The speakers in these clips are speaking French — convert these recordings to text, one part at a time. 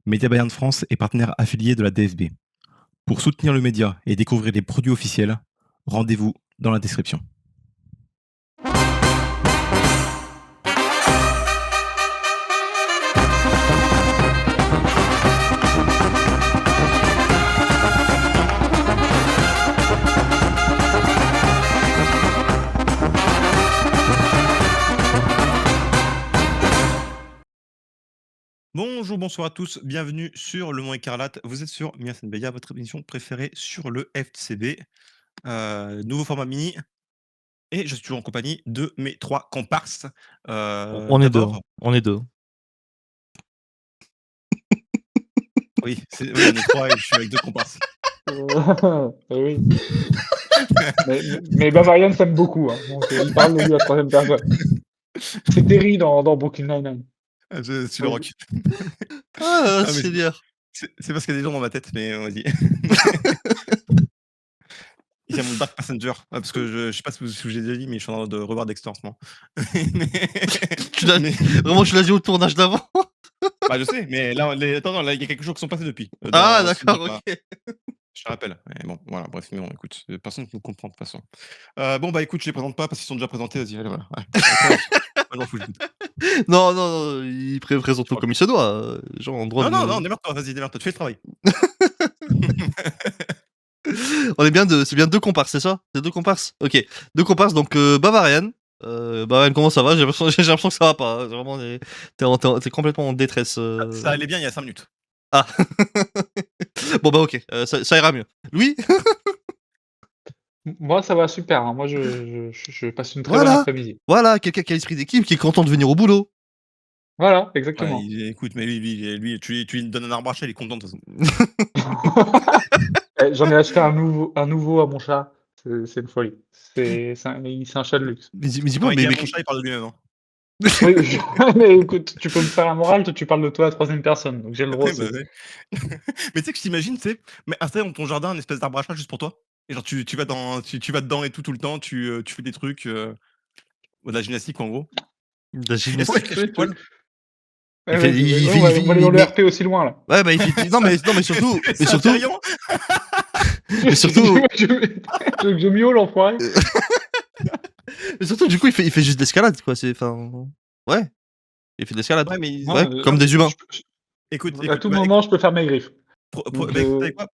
Média Bayern France est partenaire affilié de la DFB. Pour soutenir le média et découvrir les produits officiels, rendez-vous dans la description. Bonjour, bonsoir à tous, bienvenue sur Le Mont Écarlate. Vous êtes sur Mias Beya, votre émission préférée sur le FCB. Nouveau format mini. Et je suis toujours en compagnie de mes 3 comparses. On est 2, D'abord, on est 2. oui, on est 3 et je suis avec 2 comparses. Oui. Mais Bavarian s'aime beaucoup, hein, donc il parle de lui à la 3e personne. C'est Terry dans Brooklyn Nine-Nine. Je suis le rock. Ah, mais Seigneur. c'est parce qu'il y a des gens dans ma tête, mais vas-y. Il y a mon Dark Passenger, parce que je sais pas si je vous ai déjà dit, mais je suis en train de revoir Dexter en ce moment. Vraiment, tu l'as dit au tournage d'avant? Bah, je sais, mais là, attends, là, il y a quelques jours qui sont passés depuis. Ah d'accord, OK. Je te rappelle. Mais bon, voilà, bref, mais bon, écoute, personne ne nous comprend de toute façon. Bon, bah, écoute, je les présente pas parce qu'ils sont déjà présentés, vas-y, allez, voilà. Ouais. Je m'en fous, j'écoute. Non, il présente-nous comme il se doit, les gens ont le droit de Non, démerde-toi, vas-y, démerde-toi, tu fais le travail. C'est bien 2 comparses, c'est ça? C'est 2 comparses? OK. 2 comparses, donc Bavarian. Bavarian, comment ça va? J'ai l'impression que ça va pas, hein, vraiment, t'es complètement en détresse, Ça allait bien il y a 5 minutes. Ah. Bon bah OK, ça ira mieux. Louis? Moi, ça va super, hein. Moi, je passe une très bonne après-midi. Voilà, quelqu'un qui a l'esprit d'équipe, qui est content de venir au boulot. Voilà, Ouais, exactement. écoute, mais lui, tu lui donnes un arbre à chat, il est content de toute façon. J'en ai acheté un nouveau à mon chat, c'est une folie. C'est un chat de luxe. Mais dis-moi, Quand il dit à mais mon chat, il parle de lui-même, hein. Oui, mais écoute, tu peux me faire la morale, toi tu parles de toi à 3e personne, donc j'ai le droit Ouais, aussi. bah, ouais. Mais tu sais que je t'imagine, tu sais, mais installer dans ton jardin un espèce d'arbre à chat juste pour toi. Et genre tu vas dedans et tout le temps, tu fais des trucs, de la gymnastique en gros. de la Est-ce que tu gymnastique. caches tes poils? Il fait il fait on va aller dans le mais RP aussi loin là. ouais, bah, il fait non mais surtout C'est attrayant. mais surtout Je miaule l'enfoiré. mais surtout du coup, il fait juste de l'escalade quoi, c'est enfin ouais, il fait de l'escalade. Ouais, mais Ouais, comme des humains. écoute, à tout bah, moment, je peux faire mes griffes. Donc, bah, écoute, tu sais quoi?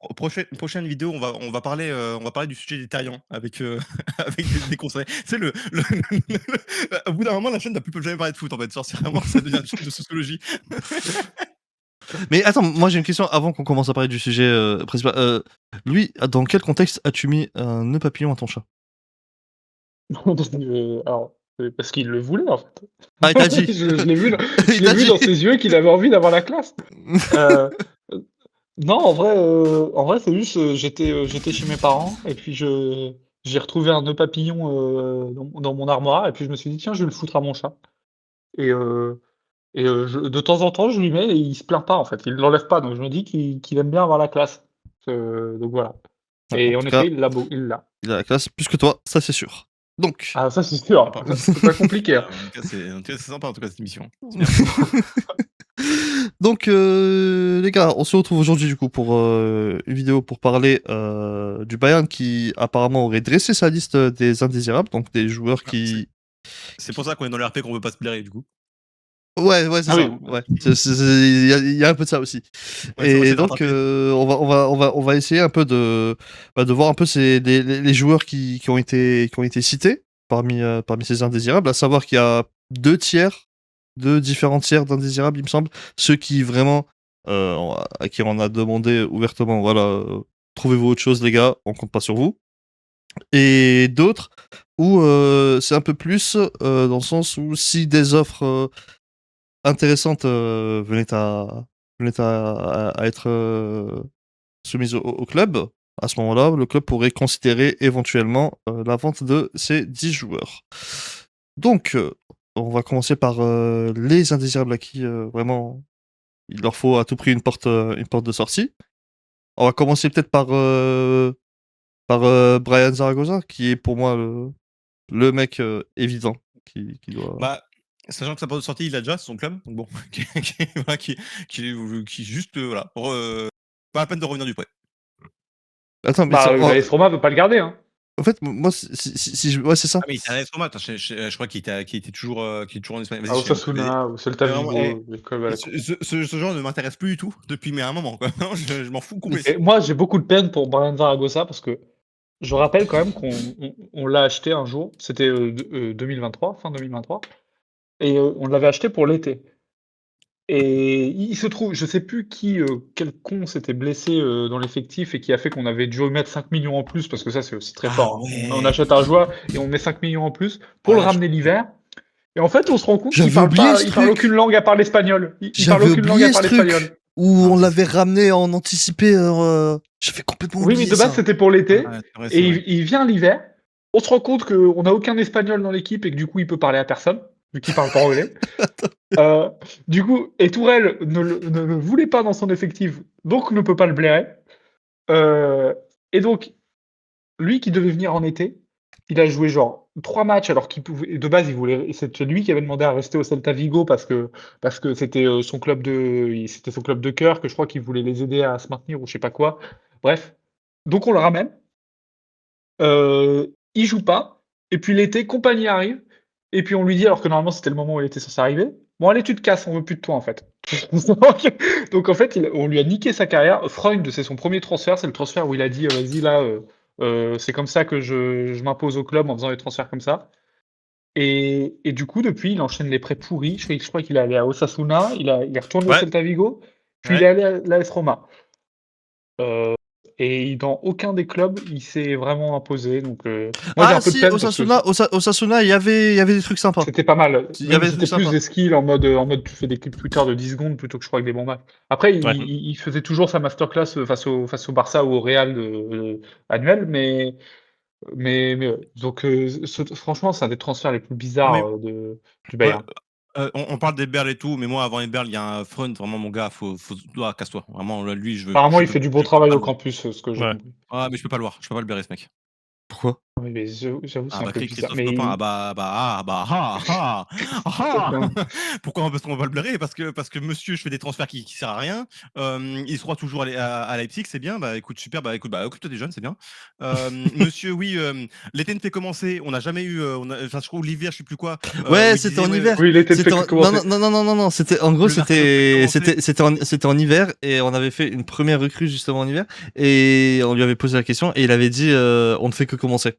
Prochaine vidéo, on va parler du sujet des terriens avec, avec des conseils. Tu sais au bout d'un moment, la chaîne n'a plus jamais parler de foot en fait. Genre, c'est vraiment ça devient une chaîne de sociologie. Mais attends, moi j'ai une question avant qu'on commence à parler du sujet, principal. Louis, dans quel contexte as-tu mis un nœud papillon à ton chat? alors, parce qu'il le voulait en fait. Ah, il t'a dit? Je l'ai vu Il t'a dit? dans ses yeux qu'il avait envie d'avoir la classe. Heu, non, en vrai, c'est juste, j'étais chez mes parents et puis j'ai retrouvé un nœud papillon, dans mon armoire et puis je me suis dit: «Tiens, je vais le foutre à mon chat» et je de temps en temps, je lui mets et il se plaint pas en fait, il l'enlève pas donc je me dis qu'il aime bien avoir la classe. Donc voilà En et en tout cas, effet, il l'a. il a la classe plus que toi, ça c'est sûr. Donc Ah ça, c'est sûr, Sympa. c'est pas compliqué, hein. En tout cas, c'est sympa en tout cas cette émission. donc les gars, on se retrouve aujourd'hui du coup pour, une vidéo pour parler, du Bayern qui apparemment aurait dressé sa liste, des indésirables, donc des joueurs qui C'est pour ça qu'on est dans le RP qu'on veut pas se blairer du coup. ouais, c'est Ah ça, oui, ouais. Il y a un peu de ça aussi. Ouais, on va Et essayer de donc rattraper. on va essayer un peu de voir un peu les joueurs qui ont été cités parmi ces indésirables, à savoir qu'il y a 2 différents tiers d'indésirables, il me semble. Ceux qui vraiment, à qui on a demandé ouvertement: «Voilà, trouvez-vous autre chose les gars, on compte pas sur vous». Et d'autres où, c'est un peu plus, dans le sens où si des offres, intéressantes, venaient à être, soumises au club, à ce moment-là, le club pourrait considérer éventuellement, la vente de ces 10 joueurs. Donc, on va commencer par, les indésirables à qui, vraiment il leur faut à tout prix une porte de sortie. On va commencer peut-être par, Bryan Zaragoza qui est pour moi le mec, évident qui doit Bah, Sachant que sa porte de sortie, il a déjà son club, donc bon, voilà, qui juste, voilà, pas la peine de revenir du prêt. Attends, mais Bah, la AS Roma veut pas le garder, hein. en fait, moi, si ouais, c'est ça. Ah mais il était à l'AS Roma, attends, je crois qu'il était toujours, en Espagne. À Vas-y, Osasuna ou Celta mais vraiment, Vigo, les clubs à la con. ce genre ne m'intéresse plus du tout depuis mais un moment, quoi. Non, je m'en fous Et complètement. moi, j'ai beaucoup de peine pour Brian Zaragoza parce que je rappelle quand même qu'on l'a acheté un jour, c'était 2023, fin 2023, et on l'avait acheté pour l'été. Et il se trouve, je sais plus quel con s'était blessé dans l'effectif et qui a fait qu'on avait dû mettre 5 millions en plus, parce que ça c'est aussi très Ah fort, hein. On ouais! achète un joueur et on met 5 millions en plus pour le Ouais, je ramener l'hiver. Et en fait, on se rend compte qu'il J'avais parle oublié pas, ce il parle aucune truc! langue à part l'espagnol. Il parle J'avais aucune langue à oublié ce part l'espagnol. truc! Où Non, on ça l'avait c'est ramené en anticipé, j'avais complètement Oui, mais oublié de base, ça. c'était pour l'été. ouais, c'est vrai, Et c'est vrai. il vient l'hiver. On se rend compte qu'on n'a aucun espagnol dans l'équipe et que du coup, il peut parler à personne, vu qu'il parle pas anglais. Euh, du coup, et Tourelle ne le voulait pas dans son effectif, donc ne peut pas le blairer. Et donc, lui qui devait venir en été, il a joué genre 3 matchs alors qu'il pouvait. De base, il voulait. C'était lui qui avait demandé à rester au Celta Vigo parce que c'était c'était son club de cœur, que je crois qu'il voulait les aider à se maintenir ou je sais pas quoi. Bref. Donc on le ramène. Il joue pas. Et puis l'été, Compagnie arrive. Et puis on lui dit, alors que normalement c'était le moment où il était censé arriver, bon allez tu te casses, on veut plus de toi en fait. Donc en fait, on lui a niqué sa carrière. Freund, c'est son premier transfert, c'est le transfert où il a dit, vas-y là, c'est comme ça que je m'impose au club en faisant des transferts comme ça. Et du coup, depuis, il enchaîne les prêts pourris. Je crois qu'il est allé à Osasuna, il est retourné au Ouais, Celta Vigo, puis il est ouais. allé à l'AS Roma. Euh, et dans aucun des clubs, il s'est vraiment imposé. Donc, moi, j'ai Ah un peu de si, peine parce que Osasuna, il y avait des trucs sympas. c'était pas mal. Il y Même avait des c'était trucs plus sympas. des skills en mode tu fais des clips Twitter de 10 secondes plutôt que je crois que des bons matchs. Après, il, Ouais. il- il faisait toujours sa masterclass face au Barça ou au Real annuel, mais donc franchement, c'est un des transferts les plus Non bizarres mais du ouais, Bayern. on parle d'Eberl et tout, mais moi avant Eberl, il y a un Freund, vraiment mon gars, faut casse-toi. Vraiment là, lui, Apparemment, il fait du bon je peux travail pas au le voir. campus, ce que j'ai Ouais. compris. Ah mais je peux pas le voir, je peux pas le blairer ce mec. Pourquoi? Oui, mais j'avoue, Ah c'est un bah peu bizarre. Christophe Copin, ah Pourquoi? Parce qu'on va le blairer, parce que monsieur, je fais des transferts qui servent à rien. Il se croit toujours à Leipzig, c'est bien. Bah écoute, super, bah écoute, bah occupe-toi des jeunes, c'est bien. Monsieur, oui, l'été ne fait commencer, on n'a jamais eu, enfin je crois l'hiver, je sais plus quoi, Ouais, où il c'était disait en ouais, hiver. Oui, l'été ne fait C'était que en... Non, commencer. non, non, non, non, non, c'était en gros, le mercato ne fait que commencer. c'était en hiver et on avait fait une première recrue justement en hiver et on lui avait posé la question et il avait dit on ne fait que commencer.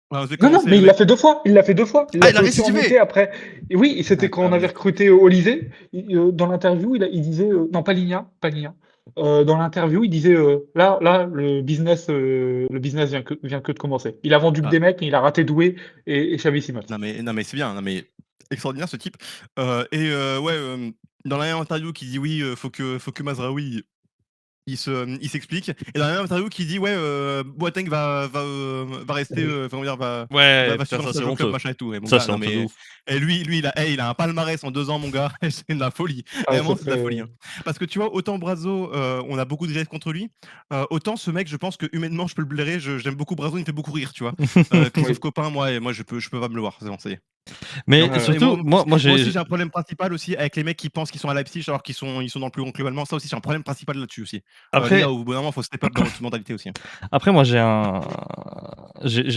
Ouais, on fait Non, non, commencer mais le il l'a mec. fait 2 fois. Il l'a fait 2 fois. Il Ah, l'a il a fait aussi en été récidivé. après. Et oui, et c'était quand on Incroyable avait mec. recruté Olysée. Dans l'interview, il disait non, pas Ligna, pas Ligna. Dans l'interview, il disait là, le business vient que de commencer. Il a vendu que Ah, des mecs, mais il a raté Doué et Xavi Simons. non mais c'est bien, non mais extraordinaire ce type. Ouais, dans la même interview qui dit oui, faut que Mazraoui il s'explique. Et dans la même interview qui dit ouais, Boateng va rester, Oui. enfin, on va dire, Ouais, va putain, suivre un ça c'est stage au club, honteux. machin et tout. Et mon Ça gars, c'est non honteux de mais ouf. et lui il a un palmarès en 2 ans, mon gars, c'est de la folie. Ah, Vraiment, c'est c'est de la folie, très. hein. Parce que tu vois, autant Brazo, on a beaucoup de gestes contre lui, autant ce mec, je pense que humainement, je peux le blairer. J'aime beaucoup Brazo, il me fait beaucoup rire, tu vois. Christophe Oui. Copin, moi je peux pas me le voir, c'est bon, ça y est. Mais Ouais, ouais. Et moi surtout, moi moi aussi, j'ai j'ai un problème principal aussi avec les mecs qui pensent qu'ils sont à Leipzig alors qu'ils sont dans le plus grand club allemand. Ça aussi, j'ai un problème principal là-dessus aussi. Les après gars, au bout d'un moment, faut step up dans votre mentalité aussi, hein. après moi j'ai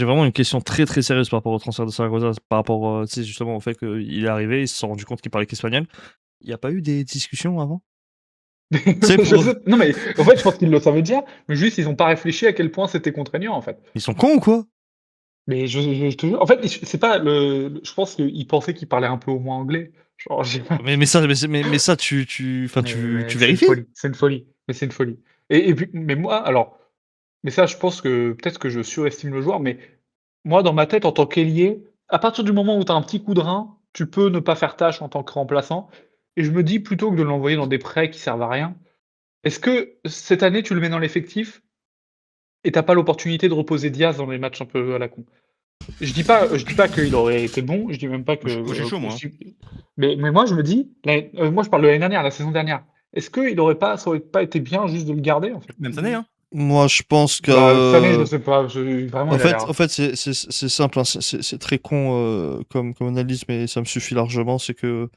vraiment une question très très sérieuse par rapport au transfert de Zaragoza, par rapport tu sais justement au fait qu'il est arrivé, il se sont rendu compte qu'il parlait qu'espagnol. Il y a pas eu des discussions avant? Tu sais pour Non, mais en fait, je pense qu'ils le savaient déjà, mais juste, ils n'ont pas réfléchi à quel point c'était contraignant, en fait. ils sont cons ou quoi? Mais je te jure, en fait, c'est pas je pense qu'ils pensaient qu'il parlait un peu au moins anglais. Genre, j'ai Mais ça enfin mais tu c'est une vérifies? folie, c'est une folie, mais c'est une folie. Et puis, mais moi, alors, mais ça, je pense que peut-être que je surestime le joueur, mais moi, dans ma tête, en tant qu'ailier, à partir du moment où tu as un petit coup de rein, tu peux ne pas faire tâche en tant que remplaçant. Et je me dis, plutôt que de l'envoyer dans des prêts qui servent à rien, est-ce que cette année, tu le mets dans l'effectif et t'as pas l'opportunité de reposer Diaz dans les matchs un peu à la con? Je dis pas qu'il aurait été bon, je dis même pas que, Moi, je suis chaud, moi, hein. mais moi je me dis, moi je parle de l'année dernière, la saison dernière. Est-ce que ça aurait pas été bien juste de le garder en fait? Même cette année, hein. Moi, je pense que. Cette année, je sais pas. Vraiment, En il a l'air. fait, c'est simple, hein, c'est très con comme analyse, mais ça me suffit largement. C'est que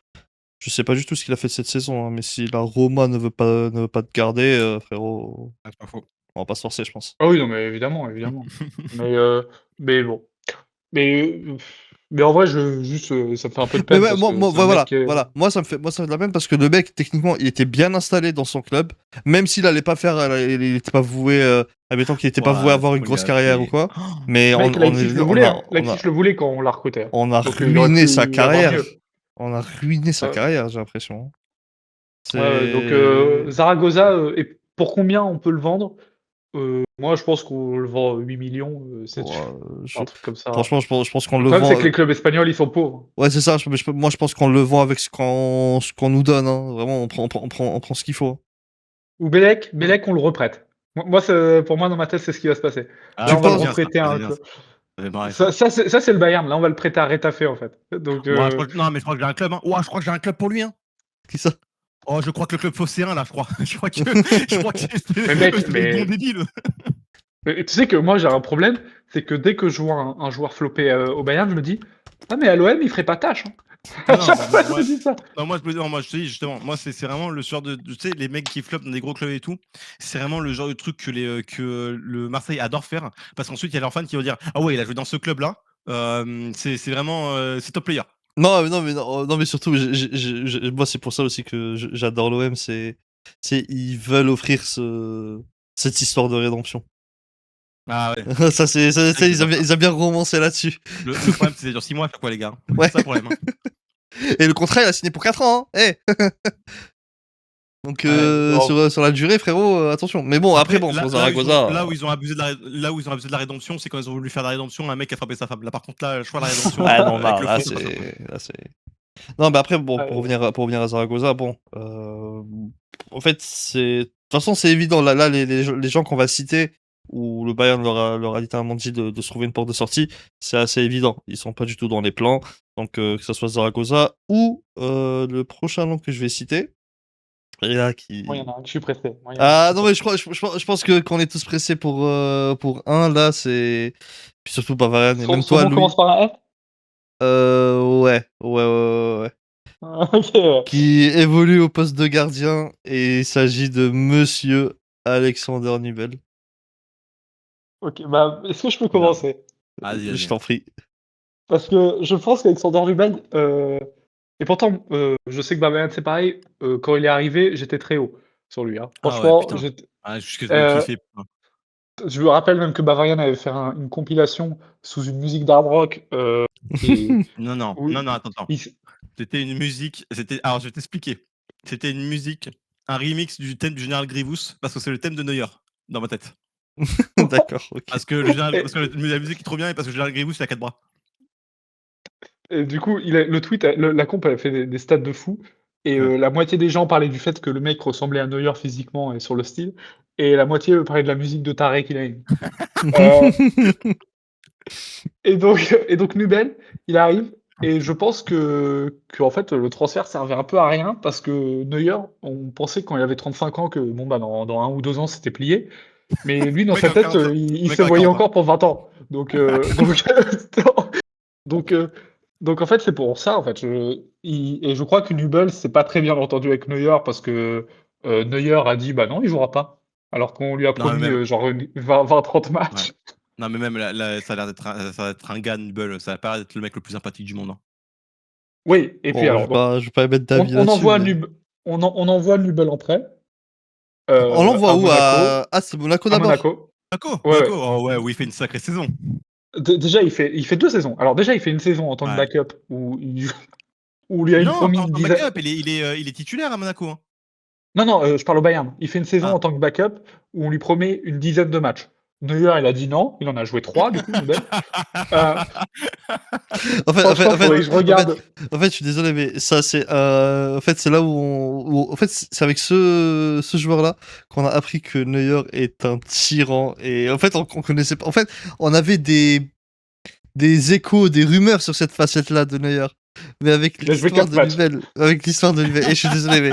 je sais pas du tout ce qu'il a fait cette saison, hein, mais si la Roma ne veut pas te garder, frérot, Ah, c'est pas faux. on va pas se forcer, je pense. Ah oui, non, mais évidemment, évidemment. Mais, mais bon. Mais, mais en vrai, juste, ça me fait un peu de Mais peine ouais, parce que c'est un mec voilà, qui est. voilà. Moi, ça me fait de la peine parce que le mec, techniquement, il était bien installé dans son club, même s'il allait pas faire, il était pas voué, admettons qu'il était pas voué à Ouah, avoir ce une qu'on lui grosse a carrière ou fait. quoi. Mais Mec, Leipzig le voulait, hein. on Leipzig le voulait quand on l'a recruté, hein. on a Donc, il aurait ruiné sa pu avoir carrière. mieux. On a ruiné sa Ouais, carrière, j'ai l'impression. ouais, ouais. Donc, C'est. Zaragoza, et pour combien on peut le vendre? Moi, je pense qu'on le vend 8 millions, 7, Ouais, un truc comme ça. franchement, je pense qu'on Le le problème, c'est vend. que les clubs espagnols, ils sont pauvres. Ouais, c'est ça. Moi, je pense qu'on le vend avec ce qu'on nous donne, hein. Vraiment, on prend ce qu'il faut. Ou Bellec, on le reprête. Pour moi, dans ma tête, c'est ce qui va se passer. Ah, Là, Tu on va le j'aime penses? bien ça, reprêter à j'aime un bien club. ça. Ça fait marrer ça. Ça, c'est le Bayern. Là, on va le prêter à Retafe, en fait. Donc, Ouah, non, mais je crois que j'ai un club, hein. Ouah, je crois que j'ai un club pour lui, hein. Qui ça? Oh, je crois que le club phocéen, là, je crois. Je crois que mais mec, c'est des dons débiles. mais tu sais que moi, j'ai un problème, c'est que dès que je vois un joueur flopper au Bayern, je me dis, ah, mais à l'OM, il ferait pas tâche, hein. À Non, chaque bah, fois, je me dis ça. non, moi, je te dis, justement, moi, c'est vraiment le genre tu sais, les mecs qui flopent dans des gros clubs et tout, c'est vraiment le genre de truc que le Marseille adore faire, parce qu'ensuite, il y a leurs fans qui vont dire: «Ah ouais, il a joué dans ce club-là, c'est vraiment, c'est top player». Non, non, mais surtout, moi, c'est pour ça aussi que j'adore l'OM. Ils veulent offrir cette histoire de rédemption. Ah ouais, c'est vrai Ça, qu'ils adorent ça. ils ont bien romancé là-dessus. Le problème, c'est que ça dure 6 mois à chaque fois, les gars. Ouais. C'est ça le problème, hein. Et le contrat, il a signé pour 4 ans, hein. Donc, Ouais, sur la durée, frérot, attention. Mais bon, après, bon, pour Zaragoza. là où ils ont abusé de la rédemption, c'est quand ils ont voulu faire de la rédemption, un mec a frappé sa femme. Là, par contre, là, je vois la rédemption, Ah non, avec le là, foot, c'est pas ça. c'est. Non, mais après, bon, ouais. pour revenir à Zaragoza, bon, en fait, de toute façon, c'est évident. Là, les gens qu'on va citer, où le Bayern leur a littéralement dit de se trouver une porte de sortie, c'est assez évident. Ils sont pas du tout dans les plans. Donc, que ce soit Zaragoza ou le prochain nom que je vais citer. Et là, Moi, il y en a un que je suis pressé. Moi, il y en a un que Ah je non, suis mais je pense que qu'on est tous pressés pour un, là, c'est. Puis surtout Bavarian, et pressé. même Son toi, nom Louis. commence par un F? Ouais. Ok, ouais. Qui évolue au poste de gardien, et il s'agit de Monsieur Alexander Nubel. Ok, bah, est-ce que je peux Non. commencer? Vas-y, Je vas-y. t'en prie. Parce que je pense qu'Alexander Nubel, et pourtant, je sais que Babayan, c'est pareil, quand il est arrivé, j'étais très haut sur lui, hein. Ah ouais, Franchement, putain. Ah, jusqu'à ce que je le euh, kiffais, putain. je me rappelle même que Bavarian avait fait une compilation sous une musique d'hard rock, et Non, où attends. C'était une musique, alors je vais t'expliquer. C'était une musique, un remix du thème du général Grievous, parce que c'est le thème de Neuer, dans ma tête. D'accord, ok. Parce que la musique est trop bien et parce que le général Grievous, il a 4 bras. et du coup, le tweet, la comp avait fait des stats de fou, et Ouais. la moitié des gens parlaient du fait que le mec ressemblait à Neuer physiquement et sur le style, et la moitié parlait de la musique de taré qu'il a mis. Euh, et donc Nubel, il arrive, et je pense que en fait, le transfert servait un peu à rien parce que Neuer, on pensait quand il avait 35 ans que bon, bah, dans 1 ou 2 ans, c'était plié. Mais lui, dans Le mec sa a tête, 40 ans. il Le mec se a voyait 40 ans. encore pour 20 ans. Donc, donc en fait, c'est pour ça, en fait. Et je crois que Nubel s'est pas très bien entendu avec Neuer parce que Neuer a dit, bah non, il jouera pas. Alors qu'on lui a Non, mais promis même, genre 20-30 ouais. matchs. Non, mais même ça a l'air ça va être un gars, Nubel. Ça a pas l'air d'être le mec le plus sympathique du monde, hein. Oui, et puis Bon, alors, donc, je vais pas mettre on, d'avis on là-dessus, envoie mais. on envoie Nubel en prêt On l'envoie à où? Monaco. Ah, c'est Monaco À d'abord. Monaco. Ouais, Monaco, ouais. oh ouais, oui, il fait une sacrée saison. Déjà, il fait 2 saisons. Alors déjà, il fait une saison en tant que Ouais. backup où on lui a Non, promis pas en une tant que dizaine. backup, il est titulaire à Monaco, hein. Non, non, je parle au Bayern. Il fait une saison Ah. en tant que backup où on lui promet une dizaine de matchs. Neuer, il a dit non, il en a joué 3 du coup, Nubel. Euh, Franchement, faudrait que je regarde. En fait, je suis désolé, mais ça, en fait, c'est là en fait, c'est avec ce joueur-là qu'on a appris que Neuer est un tyran. Et en fait, on connaissait pas. En fait, on avait des échos, des rumeurs sur cette facette-là de Neuer. Mais Il a joué 4 matchs. Avec l'histoire de Nubel. Et je suis désolé, mais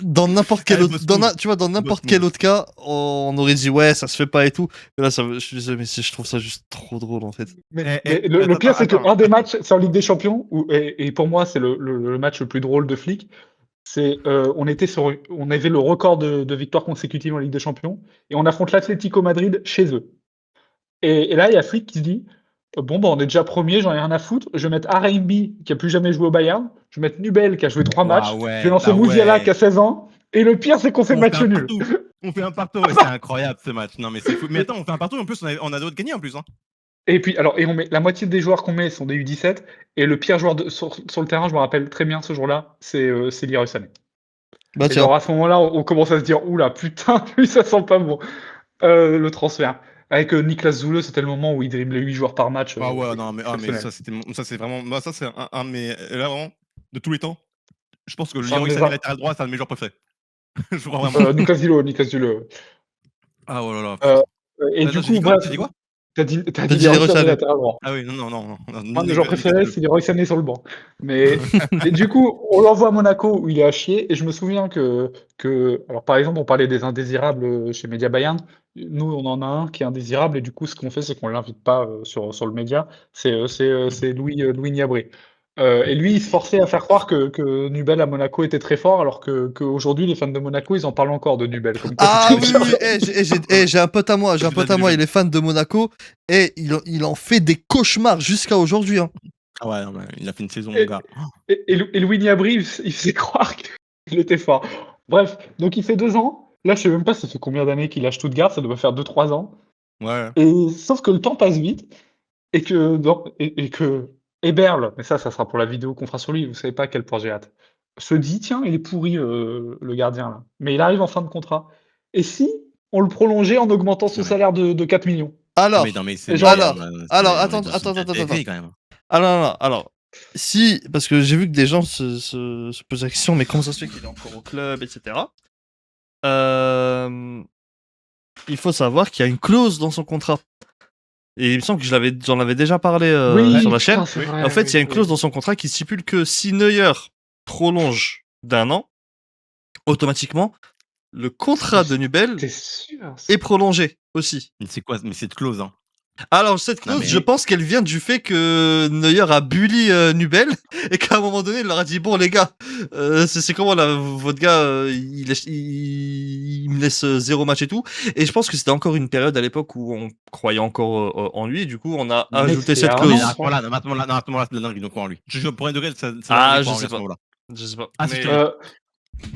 Dans n'importe quel Eh, autre, boss dans move. tu vois, dans n'importe Boss quel move. autre cas, on aurait dit ouais, ça se fait pas et tout. Et là, je suis désolé, mais je trouve ça juste trop drôle en fait. Mais le Attends, pire, c'est attends. qu'un des matchs, c'est en Ligue des Champions, et pour moi, c'est le match le plus drôle de Flick. C'est, on avait le record de victoires consécutives en Ligue des Champions, et on affronte l'Atlético Madrid chez eux. Et là, il y a Flick qui se dit, bon, bah, on est déjà premier, j'en ai rien à foutre. Je vais mettre Araimbi, qui a plus jamais joué au Bayern. Je vais mettre Nubel, qui a joué 3 matchs. Ouah, Je vais ouais, lancer bah Mouziala, qui ouais. a 16 ans. Et le pire, c'est qu'on fait On fait match un nul. partout. On fait un partout, ouais, c'est incroyable ce match. Non, mais c'est fou. Mais attends, on fait un partout, en plus, on a d'autres gagnés en plus. Hein. Et puis, alors, et on met la moitié des joueurs qu'on met sont des U17. Et le pire joueur sur le terrain, je me rappelle très bien ce jour-là, c'est Leroy Sané. Bah Et tiens, genre, à ce moment-là, on commence à se dire, oula, putain, lui, ça sent pas bon. Le transfert. Avec Niklas Zule, c'était le moment où il driblait 8 joueurs par match. Ah ouais, non, mais, mais Exceptionnel. ça, c'est vraiment. Moi, ça, c'est un de mes. Là, vraiment, de tous les temps. Je pense que C'est un de Leroy mes Sané, latéral droit, c'est un de mes joueurs préférés. Je crois vraiment. Niklas Zule. Ah, oh là là, Euh, putain. et Là, du j'ai coup, dit quoi? bref, J'ai dit quoi? t'as dit t'as dit Leroy Leroy Sané Sané. latéral droit. Ah oui, non. Un de mes joueurs préférés, Zule. c'est Leroy Sané sur le banc. Mais du coup, on l'envoie à Monaco où il est à chier. Et je me souviens alors par exemple, on parlait des indésirables chez Média Bayern. Nous, on en a un qui est indésirable. Et du coup, ce qu'on fait, c'est qu'on l'invite pas sur le média. C'est Louis Niabré. Et lui, il se forçait à faire croire que Nubel à Monaco était très fort, alors qu'aujourd'hui, les fans de Monaco, ils en parlent encore de Nubel. Comme quoi, Ah c'était oui, bien. oui, j'ai un pote à moi, il est fan de Monaco et il en fait des cauchemars jusqu'à aujourd'hui. Hein. Ah ouais, non, mais il a fait une saison, mon gars. Et Louis Niabri, il faisait croire qu'il était fort. Bref, donc il fait 2 ans. Là, je sais même pas ça fait combien d'années qu'il a Stuttgart, ça doit faire 2-3 ans. Ouais. Et sauf que le temps passe vite et que Eberl, mais ça sera pour la vidéo qu'on fera sur lui, vous savez pas à quel point j'ai hâte, se dit tiens, il est pourri le gardien là. Mais il arrive en fin de contrat. Et si on le prolongeait en augmentant son Ouais. salaire de 4 millions? Alors, Non, mais c'est. Et genre, attends. Dinguerie, quand même. Alors, si, parce que j'ai vu que des gens se posent la question, mais comment ça se fait qu'il est encore au club, etc. Il faut savoir qu'il y a une clause dans son contrat. Et il me semble que j'en avais déjà parlé oui, sur la chaîne. putain, c'est vrai, En fait, il y a une oui. clause dans son contrat qui stipule que si Neuer prolonge d'1 an, automatiquement, le contrat de Nubel T'es sûr? est prolongé aussi. Mais c'est quoi? Mais cette clause, hein. Alors, cette Non, clause, mais- je pense qu'elle vient du fait que Neuer a bully Nubel et qu'à un moment donné, il leur a dit bon, les gars, c'est comment là, votre gars, il me laisse 0 match et tout. Et je pense que c'était encore une période à l'époque où on croyait encore en lui, et du coup, on a Mais ajouté c'est cette un clause. an, Mais à ce moment-là, c'est de la dinguerie, donc crois en lui. Je pour un degré, ça Ah, je je crois en lui sais à ce pas. moment-là. Je sais pas. Ah, si, Mais- je te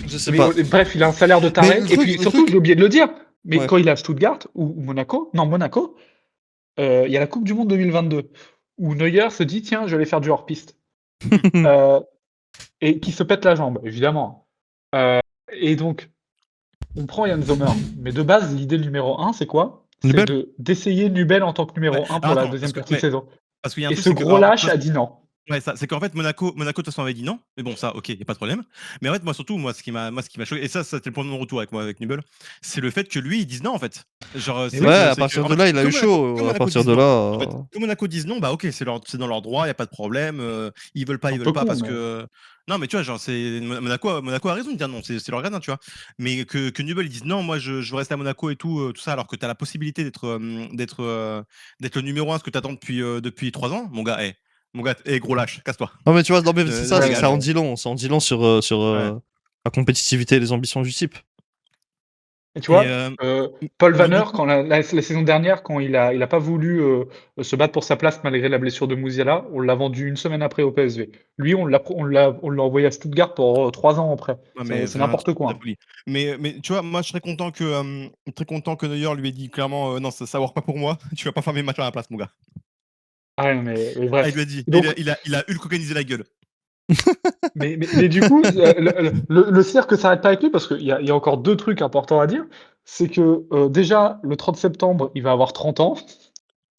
dis. je sais mais pas. bref, il a un salaire de taré. le Et truc- puis le surtout, truc- j'ai oublié de le dire, mais Ouais. quand il est à Stuttgart ou Monaco, il y a la Coupe du Monde 2022 où Neuer se dit tiens, je vais aller faire du hors-piste. Et qui se pète la jambe, évidemment. Et donc, on prend Yann Sommer. Mais de base, l'idée numéro 1, c'est quoi? C'est Nubel d'essayer Nubel en tant que numéro Ouais. 1 pour Alors, la attends, deuxième parce que- partie de saison. Parce qu'il y a un Et truc, ce c'est que. gros Alors, lâche a dit non. Ouais, ça, c'est qu'en fait, Monaco, de toute façon, avait dit non. Mais bon, ça, ok, y a pas de problème. Mais en fait, moi, surtout, ce qui m'a choqué, et ça, c'était le point de mon retour avec Nubel, c'est le fait que lui, il dise non, en fait. Genre, c'est Ouais, que- à c'est partir que- de en là, fait, il a que eu Monaco- chaud. que À Monaco partir dise de non. là. En fait, que Monaco dise non, bah ok, c'est dans leur droit, y a pas de problème. Ils veulent pas, C'est ils un veulent peu pas con, parce mais- que. Non, mais tu vois, genre, Monaco a raison de dire non, c'est leur gardien, tu vois. Mais que Nubel, ils disent non, moi, je veux rester à Monaco et tout ça, alors que t'as la possibilité d'être le numéro 1, ce que t'attends depuis 3 ans, mon gars, gros lâche, casse-toi. Non, mais tu vois, non, mais c'est ça, c'est que Dégage. ça en dit long. Ça en dit long sur Ouais. la compétitivité et les ambitions du type. Et tu vois, Paul donc, Vanner, du coup- quand la saison dernière, quand il a pas voulu se battre pour sa place malgré la blessure de Musiala, on l'a vendu une semaine après au PSV. Lui, on l'a envoyé à Stuttgart pour 3 ans après. Ouais, mais C'est enfin, n'importe quoi. la folie. Mais tu vois, moi, je serais content que Neuer lui ait dit clairement non, ça work pas pour moi. Tu vas pas faire mes matchs à la place, mon gars. Ah, mais Ah, bref. il lui a dit. Donc, Il a hulk-organisé la gueule. mais du coup, le cirque s'arrête pas avec lui parce qu'il y a encore 2 trucs importants à dire. C'est que déjà, le 30 septembre, il va avoir 30 ans.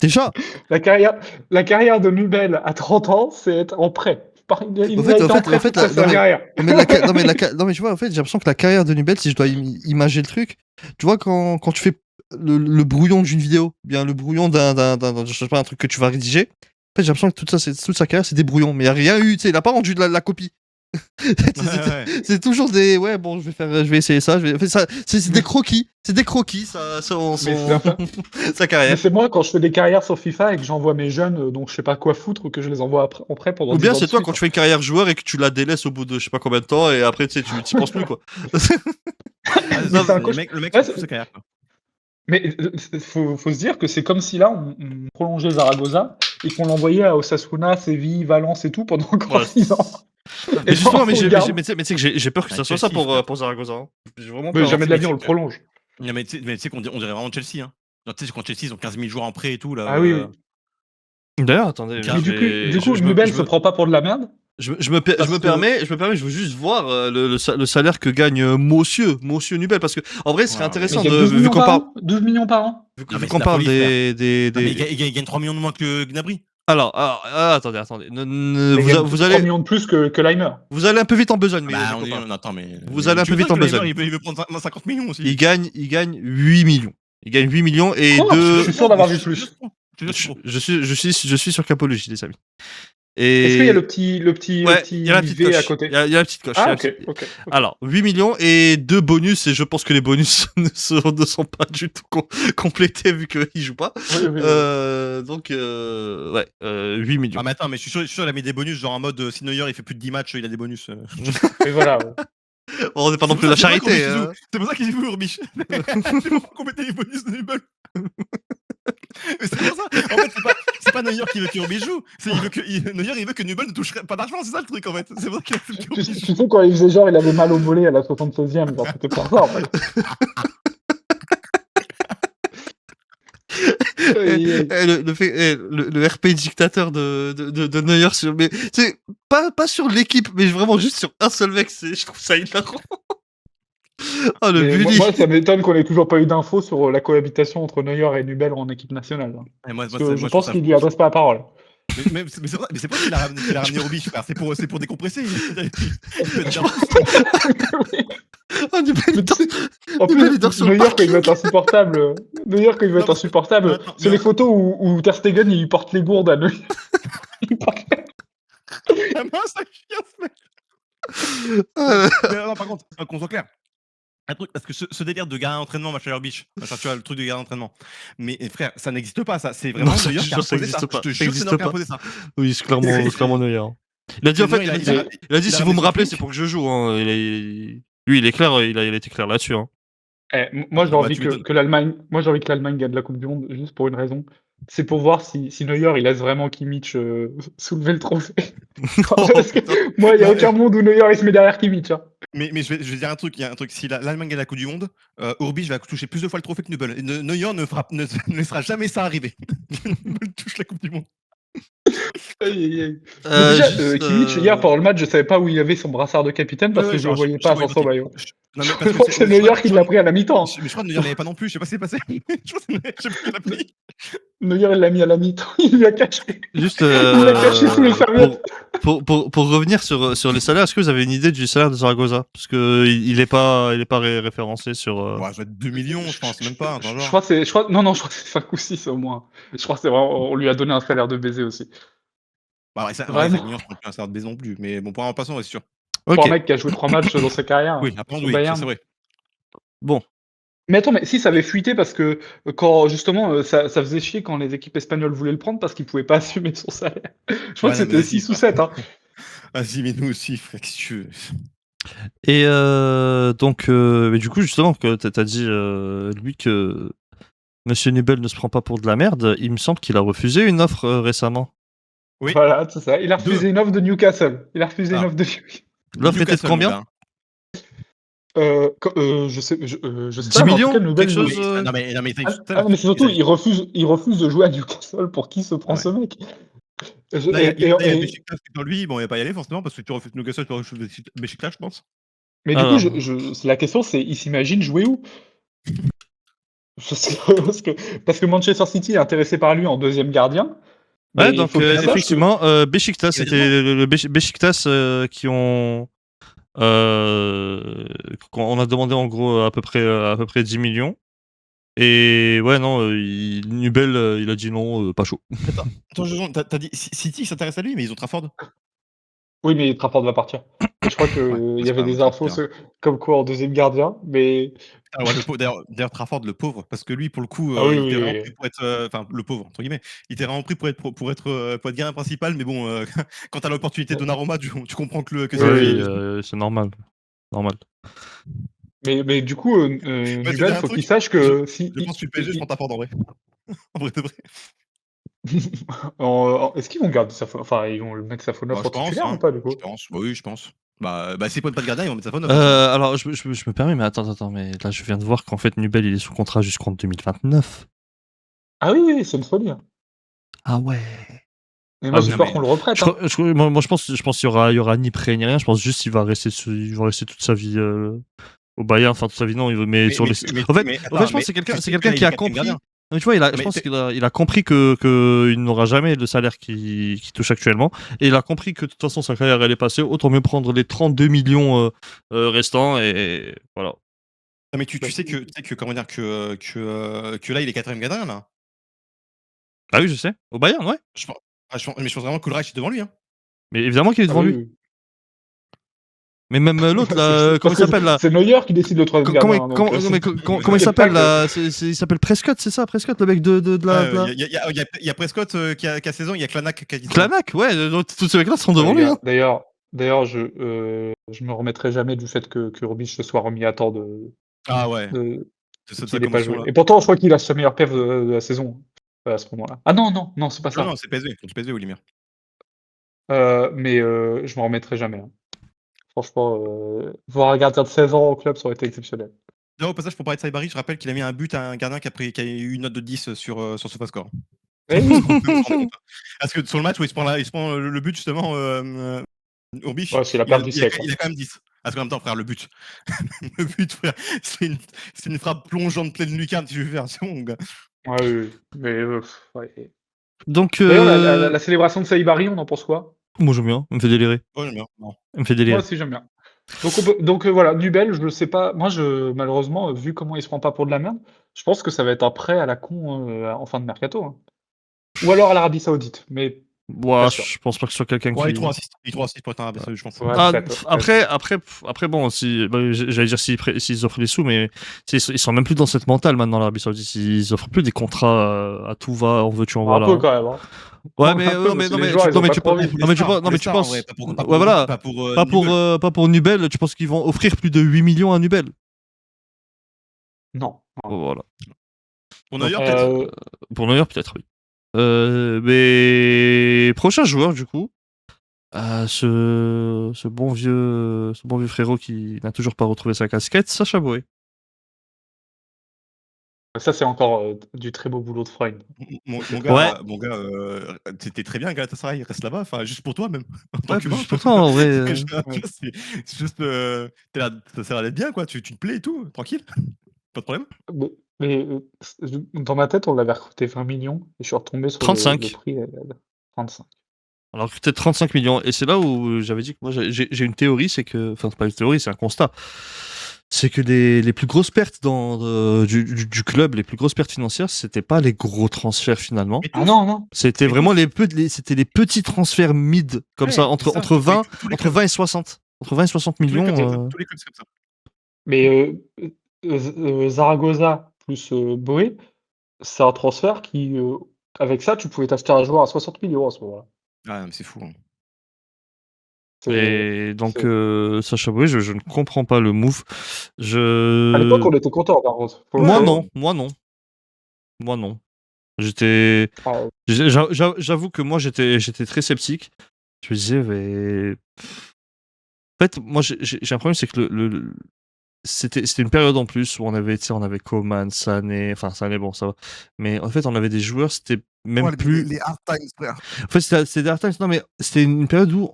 Déjà, La carrière de Nubel à 30 ans, c'est être en prêt. Il en a fait, été en en fait, prêt en fait, toute sa non, mais- carrière. non, mais tu vois, en fait, j'ai l'impression que la carrière de Nubel, si je dois imager le truc, tu vois, quand tu fais le brouillon d'une vidéo, bien le brouillon je sais pas, un truc que tu vas rédiger, en fait, j'ai l'impression que toute sa carrière, c'est des brouillons, mais il n'y a rien eu, tu sais, il a pas rendu la copie. Ouais. C'est toujours des ouais bon je vais essayer ça, ça c'est des croquis, ça Mais c'est enfin- sa mais carrière. c'est moi quand je fais des carrières sur FIFA et que j'envoie mes jeunes dont je sais pas quoi foutre, que je les envoie après pendant Ou 10 bien ans c'est de toi suite, quand hein. tu fais une carrière joueur et que tu la délaisses au bout de je sais pas combien de temps et après tu sais tu t'y penses plus quoi. Ah, c'est Mais ça, c'est un le coach. mec Ouais, s'en fout de sa carrière, quoi. mais faut se dire que c'est comme si là on prolongeait Zaragoza et qu'on l'envoyait à Osasuna, Séville, Valence et tout pendant encore Ouais. 6 ans. Mais Et justement ben, on le garde. tu sais que j'ai peur que Bah, ça soit ça Chelsea, frère. pour Zaragoza. Hein. J'ai vraiment Mais peur. Hein. jamais de Mais la vie tu on sais le prolonge. non, mais tu sais qu'on dirait vraiment Chelsea, hein. Genre, tu sais, quand Chelsea, ils ont 15 000 joueurs en prêt et tout, là, Ah oui, oui. D'ailleurs, attendez, Mais je vais du coup, Nubel se prend pas pour de la merde je parce me que permets, je veux juste voir le salaire que gagne Monsieur Nubel parce que en vrai, ce serait Ouais, mais mais intéressant c'est de 12 vu millions qu'on par parle an 12 millions par an non, vu mais qu'on c'est la parle folie, frère. des Non, mais il gagne 3 millions de moins que Gnabry. attendez, Il gagne vous 3 allez millions de plus que Leimer. vous allez un peu vite en besogne, Bah, mes on est copains. on attends, mais Vous allez un tu peu veux vite dire en que Neymar, besogne. il veut prendre 50 millions aussi? Il gagne 8 millions. Il gagne 8 millions et Quoi? Je deux. suis sûr d'avoir vu plus. Je te jure, c'est trop. Je suis sur Capologie, les amis. Est-ce qu'il y a Et le ouais, il y a la petit petite V à coche. côté? Il y a la petite coche. il y a Ah la ok, petite- ok. Alors, 8 millions et 2 bonus, et je pense que les bonus ne sont pas du tout complétés vu qu'il joue pas. Oui, oui, oui. Donc, ouais, 8 millions. Ah, mais attends, mais je suis sûr, il a mis des bonus, genre en mode si Neuer il fait plus de 10 matchs, il a des bonus. Mais voilà. Ouais. On n'est pas non C'est plus pour la ça- c'est pour ça charité. qu'Urbish, il joue. Hein. C'est pour ça qu'il joue Urbish. C'est pour qu'on mette les bonus de Nubel. Mais c'est pour ça. En fait, c'est pas Neuer qui veut que Urbish joue. Neuer il veut que Nubel ne touche pas d'argent, c'est ça le truc en fait. C'est pour ça qu'il accepte Tu Urbish. sais quand il faisait genre il avait mal au mollet à la 76e, genre c'était pour ça en fait. Le RP dictateur de Neuer sur mais c'est pas sur l'équipe mais vraiment juste sur un seul mec, je trouve ça hilarant. Oh le Mais bully. moi, ça m'étonne qu'on ait toujours pas eu d'infos sur la cohabitation entre Neuer et Nubel en équipe nationale, hein. Et moi, Parce que je je trouve pense ça qu'il fou. lui adresse pas la parole. Mais c'est pas qu'il a ramené Urbish, frère. C'est pour décompresser. Il peut être bien. Oh, Nubel, Mais tu sais, en Nubel, plus, il dort sur le Neuer quand il va parking. être insupportable, Neuer quand il va Non, être insupportable, mais attends, c'est les photos où Ter Stegen il lui porte les gourdes à Neuer. Il porte- Ah mince, ça chien, ce mec. Euh, Mais non, par contre, qu'on soit clair. Un truc, parce que ce délire de gars d'entraînement, machin Urbish, machin, tu vois, le truc de gars d'entraînement. Mais frère, ça n'existe pas, ça. C'est vraiment Non, ça, Neuer je qui a jure, ça imposé ça. existe pas. Je te Ça jure que c'est existe Neuer qui a pas. imposé ça. Oui, c'est clairement Neuer. Il a dit en fait, Neuer, il a dit il si a vous me ramené son rappelez, truc. c'est pour que je joue. Hein. Lui, il est clair, il a été clair là-dessus. Hein. Moi, j'ai Bah, envie tu m'étonnes. que l'Allemagne, moi, j'ai envie que l'Allemagne gagne la Coupe du Monde juste pour une raison. C'est pour voir si Neuer il laisse vraiment Kimmich soulever le trophée. Parce que moi, il n'y a Non, aucun monde où Neuer il se met derrière Kimmich, hein. Mais je vais dire un truc, il y a un truc. Si l'Allemagne gagne la Coupe du Monde, Urbish va toucher plus de fois le trophée que Nubel. Neuer ne laissera jamais ça arriver. Nubel touche la Coupe du Monde. Aïe, aïe, aïe. Mais déjà, Juste, Kimmich, hier, pendant le match, je savais pas où il avait son brassard de capitaine parce que je le voyais pas sans son maillot. Non, mais Je parce crois que que c'est Neuer qui l'a pris à la mi-temps. Mais je crois que Neuer l'avait pas non plus, je sais pas ce qui s'est passé. Je crois que je sais pas qui l'a pris. Neuer, il l'a mis à la mi-temps, il lui a caché. juste Il l'a caché sous les serviettes. pour revenir sur les salaires, est-ce que vous avez une idée du salaire de Zaragoza? Parce que il est pas référencé sur. Ouais, ça doit être 2 millions, je pense, même pas. Je crois que c'est 5 ou 6 au moins. Je crois que c'est vraiment, on lui a donné un salaire de baiser aussi. Bah, ouais, 5 Vraiment. millions, c'est pas un salaire de baise non plus. Mais bon, pour un passant, ouais, c'est sûr. Pour Ok. un mec qui a joué 3 matchs dans sa carrière. Oui, après, au oui, ça Bayern. c'est vrai. Bon. Mais attends, mais si ça avait fuité parce que quand justement ça faisait chier quand les équipes espagnoles voulaient le prendre parce qu'ils pouvaient pas assumer son salaire. Je crois Ouais, que non, mais c'était vas-y, 6 ou frère. 7. Hein. Vas-y, mais nous aussi, frère, qu'est-ce que tu veux. Et donc, mais du coup, justement, que t'as dit, lui, que Monsieur Nubel ne se prend pas pour de la merde, il me semble qu'il a refusé une offre récemment. Oui. Voilà, c'est ça. Il a refusé une offre de Newcastle. Il a refusé une Ah. offre de. L'offre était de Newcastle, combien? le gars. Je sais 10 pas. mais en millions, tout cas, Nubel, quelque chose, Non, mais Ah, mais c'est surtout, il refuse de jouer à Newcastle. Pour qui se prend Ouais. ce mec? Là, il y a Beşiktaş qui est dans lui, bon, il va pas y aller forcément parce que tu refuses Newcastle, tu refuses Beşiktaş, je pense. Mais du Alors. coup, la question, c'est il s'imagine jouer où? Parce que Manchester City est intéressé par lui en deuxième gardien. Ouais, Mais donc faut qu'il sache que- effectivement, Beşiktaş, c'était le Beşiktaş qui ont. On a demandé en gros à peu près 10 millions. Et ouais, non, Nubel, il a dit non, pas chaud. Attends, t'as dit City s'intéresse à lui, mais ils ont Trafford. Oui, mais Trafford va partir. Je crois Ouais, qu'il y c'est avait pas des très infos bien. comme quoi en deuxième gardien, mais Ah ouais, le pauvre d'ailleurs Trafford, le pauvre, parce que lui, pour le coup, ah oui, il était oui, vraiment pris oui. pour être, enfin, «le pauvre» entre guillemets, il était vraiment pris pour être gardien principal, mais bon, quand tu as l'opportunité de Mais Donnarumma, tu comprends que oui, c'est Oui, oui, c'est normal. Normal. mais du coup, ouais, je vais dire Nubel, un faut qu'il truc, sache je que si je pense que je suis PSG, je prends Trafford en vrai. En vrai de vrai. est-ce qu'ils vont garder enfin, ils vont le mettre Bah, Safonov je en pense, titulaire ou hein, pas, du je coup? pense, bah oui, je pense. Bah, s'ils prennent pas de gardien, ils vont mettre Safonov, hein, c'est bon. Alors je me permets, mais attends, mais là je viens de voir qu'en fait Nubel il est sous contrat jusqu'en 2029. Ah oui, oui, c'est une folie, hein. Ah ouais. Et moi, Ah j'ai Non oui. peur mais qu'on le reprête, hein. Moi je pense qu'il y aura ni prêt ni rien. Je pense juste il va rester toute sa vie au Bayern, enfin toute sa vie non, il veut mais sur les en fait attends, je pense que mais tu c'est sais que quelqu'un là, il qui est a 4e compris. gardien. Non, mais tu vois, je Mais pense tu qu'il a compris que il n'aura jamais le salaire qu'il touche actuellement et il a compris que de toute façon sa carrière elle est passée, autant mieux prendre les 32 millions restants et voilà. non mais Bah, tu sais que comment dire? Que là, il est 4e gardien, là. Ah oui, je sais, au Bayern, ouais. Je pen mais je pense vraiment que Kolarich est devant lui, hein. Mais évidemment qu'il est ah devant oui, lui. oui. Mais même l'autre là, comment Parce il que s'appelle là? c'est Neuer qui décide le troisième Comment, gardien, hein, donc non, c'est mais comment il t'inquiète s'appelle pas que là? Il s'appelle Prescott, c'est ça, Prescott, le mec Ouais, de la... il y a Prescott, qui a 16 ans, il y a Clanac qui a 17 ans. Clanac, ouais, tous ces mecs-là sont oh, devant les lui, hein. gars, d'ailleurs, je me remettrai jamais du fait que Rebic se soit remis à temps Ah ouais, de de sa qu'il ait pas commotion joué. là. Et pourtant, je crois qu'il a sa meilleure perf de la saison, à ce moment-là. Ah non, non, non, c'est pas Non, non, ça. c'est PSV, contre PSV, William. Mais je m'en remettrai jamais, hein. Franchement, voir un gardien de 16 ans au club, ça aurait été exceptionnel. D'ailleurs, au passage, pour parler de Saibari, je rappelle qu'il a mis un but à un gardien qui a eu une note de 10 sur SofaScore. Eh Je sais oui! pas si vous vous rendez compte, hein. Parce que sur le match où il se prend le but justement, Urbich, Ouais, c'est la perte du siècle, hein. il a quand même 10. Parce qu'en même temps, frère, le but, le but, frère, c'est une frappe plongeante pleine lucarne, si je veux faire, c'est bon, mon gars. Ouais, oui, oui. Mais ouais. Donc, D'ailleurs, la célébration de Saïbari, on en pense quoi? moi j'aime bien, il me fait délirer. Ouais, j'aime bien. Non. Il me fait Moi délirer. aussi, j'aime bien. Donc voilà, Nubel, je sais pas. Moi, malheureusement, vu comment il se prend pas pour de la merde, je pense que ça va être un prêt à la con en fin de mercato, hein. Ou alors à l'Arabie Saoudite, mais pas Moi, sûr. je pense pas que ce soit quelqu'un Ouais, qui... il est trop assist pour être un Arabie Saoudite, je pense. Ouais, Ah, peut-être. Ouais, peut-être. après, bon, si, bah, j'allais dire s'ils offrent les sous, mais ils sont même plus dans cette mentale maintenant, l'Arabie Saoudite. Ils offrent plus des contrats à tout va, en veux-tu, en Un voilà, peu hein. quand même, hein. Ouais, mais Un peu, parce que les joueurs, ils non, ont mais pas tu trop penses, envie. Pour les non, mais stars, pour les tu stars, en penses, vrai, pas ouais, voilà, pour Nubel. pas pour Nubel. Tu penses qu'ils vont offrir plus de 8 millions à Nubel? Non, non. Voilà. Pour Donc, Neuer, peut-être? pour Neuer, peut-être, oui. Mais prochain joueur, du coup, ce bon vieux frérot qui n'a toujours pas retrouvé sa casquette, Sacha Boey. Ça, c'est encore du très beau boulot de Freud. Ouais, Mon gars, tu très bien à Galatasaray, reste là-bas, enfin, juste pour toi même, en tant ouais, qu'humain. pourtant, en vrai, Ouais. C'est juste, tu là, ça a l'air d'être bien, quoi, tu te plais et tout, tranquille, pas de problème. Mais dans ma tête, on l'avait recruté 20 millions et je suis retombé sur le 35. prix 35. Alors peut-être 35 millions. Et c'est là où j'avais dit que moi j'ai une théorie, c'est que, enfin c'est pas une théorie, c'est un constat. C'est que les plus grosses pertes du club, les plus grosses pertes financières, c'était pas les gros transferts finalement. Mais Ah tous, non, non. C'était mais vraiment tous, c'était les petits transferts mid, comme ça, ouais, c'est ça, mais entre 20 et 60. Entre 20 et 60 millions. tous les clubs, c'est comme ça. Mais Zaragoza plus Boé, c'est un transfert qui, avec ça, tu pouvais t'acheter un joueur à 60 millions à ce moment-là. Ah, mais c'est fou, hein. Et donc, C'est- Sacha Boey, je ne comprends pas le move. À l'époque, Je... on était content, par contre. Moi non, moi non. J'étais, Ah, j'avoue que moi j'étais très sceptique. Je me disais, mais en fait, moi j'ai un problème, c'est que c'était une période en plus où on avait, tu sais, on avait Coman, Sané, enfin Sané, bon ça va, mais en fait on avait des joueurs, c'était même Ouais, plus. les hard times, frère. En fait, c'était des hard times, non mais c'était une période où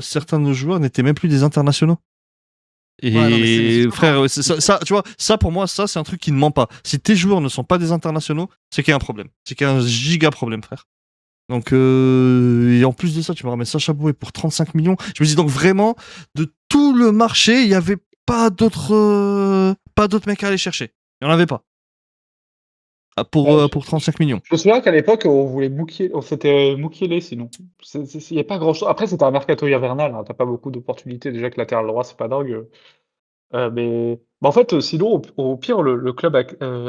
certains de nos joueurs n'étaient même plus des internationaux. Ouais, non, mais Et c'est frère, ça, tu vois, ça pour moi, ça c'est un truc qui ne ment pas. Si tes joueurs ne sont pas des internationaux, c'est qu'il y a un problème. C'est qu'il y a un giga problème, frère. Donc, et en plus de ça, tu me ramènes Sacha Boey pour 35 millions. Je me dis donc vraiment, de tout le marché, il n'y avait pas d'autres mecs à aller chercher. Il n'y en avait pas. pour 35 millions. Je me souviens qu'à l'époque, on voulait on s'était Mukiele sinon. Il y a pas grand-chose. Après, c'était un mercato hivernal, hein, tu pas beaucoup d'opportunités. Déjà que latéral droit, c'est pas dingue. Mais en fait, sinon, au pire, le club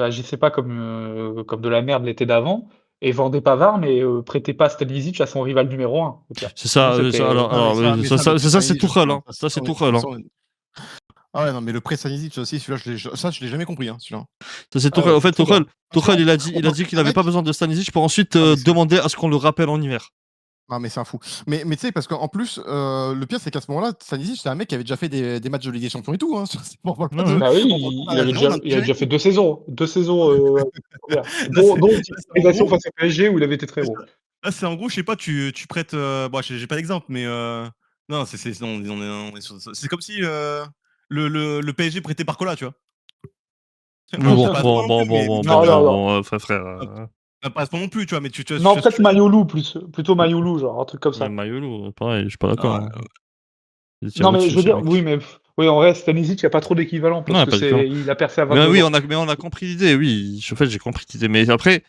agissait pas comme de la merde l'été d'avant et vendait Pavard, mais prêtait pas Stanisic à son rival numéro 1, au pire. C'est Sinon, ça, c'était. alors, mais ça, le c'est Stanisic, Tuchel, justement, hein. Ça, c'est Tuchel, hein. Ah ouais, non, mais le prêt Stanisic aussi, celui-là, je l'ai jamais compris, hein, celui-là. Ça, c'est Ah Tuchel. ouais, En fait, c'est Tuchel, fou. il a dit qu'il avait pas besoin de Stanisic pour ensuite Ah, mais c'est- demander à ce qu'on le rappelle en hiver. Non, mais c'est un fou. Mais tu sais, parce qu'en plus, le pire, c'est qu'à ce moment-là, Stanisic, c'est un mec qui avait déjà fait des matchs de Ligue des Champions et tout. Hein. On parle pas Ouais, ouais. Bah oui, on parle pas il d'un avait Giroud, d'un déjà fait Pjanic. 2 saisons. 2 saisons, premières. Là, Dont une là, c'est en qualification gros, face au PSG où il avait été très c'est bon. ça. Là, c'est en gros, je sais pas, tu prêtes. Bon, j'ai pas d'exemple, mais non, non, on est c'est comme si le PSG prêtait Barcola, tu vois. Mais Bon, bon, pas à ce point bon, non bon, plus, bon, mais bon, Non, bon, non, bon, non. bon, frère. pas à ce point non plus, tu vois. Mais Non, peut-être tu vois. Mayolu plutôt Mayolu, genre un truc comme ça. Même Mayolo, pareil, je suis pas d'accord. Non, Hein. Il était Non, mais je au-dessus, veux ce dire, mec. oui, mais oui, en vrai, Stanisic, il y a pas trop d'équivalent parce Non, que pas différent. il a percé à Mais 22 oui, ans. on a compris l'idée, oui. En fait, j'ai compris l'idée. Mais après,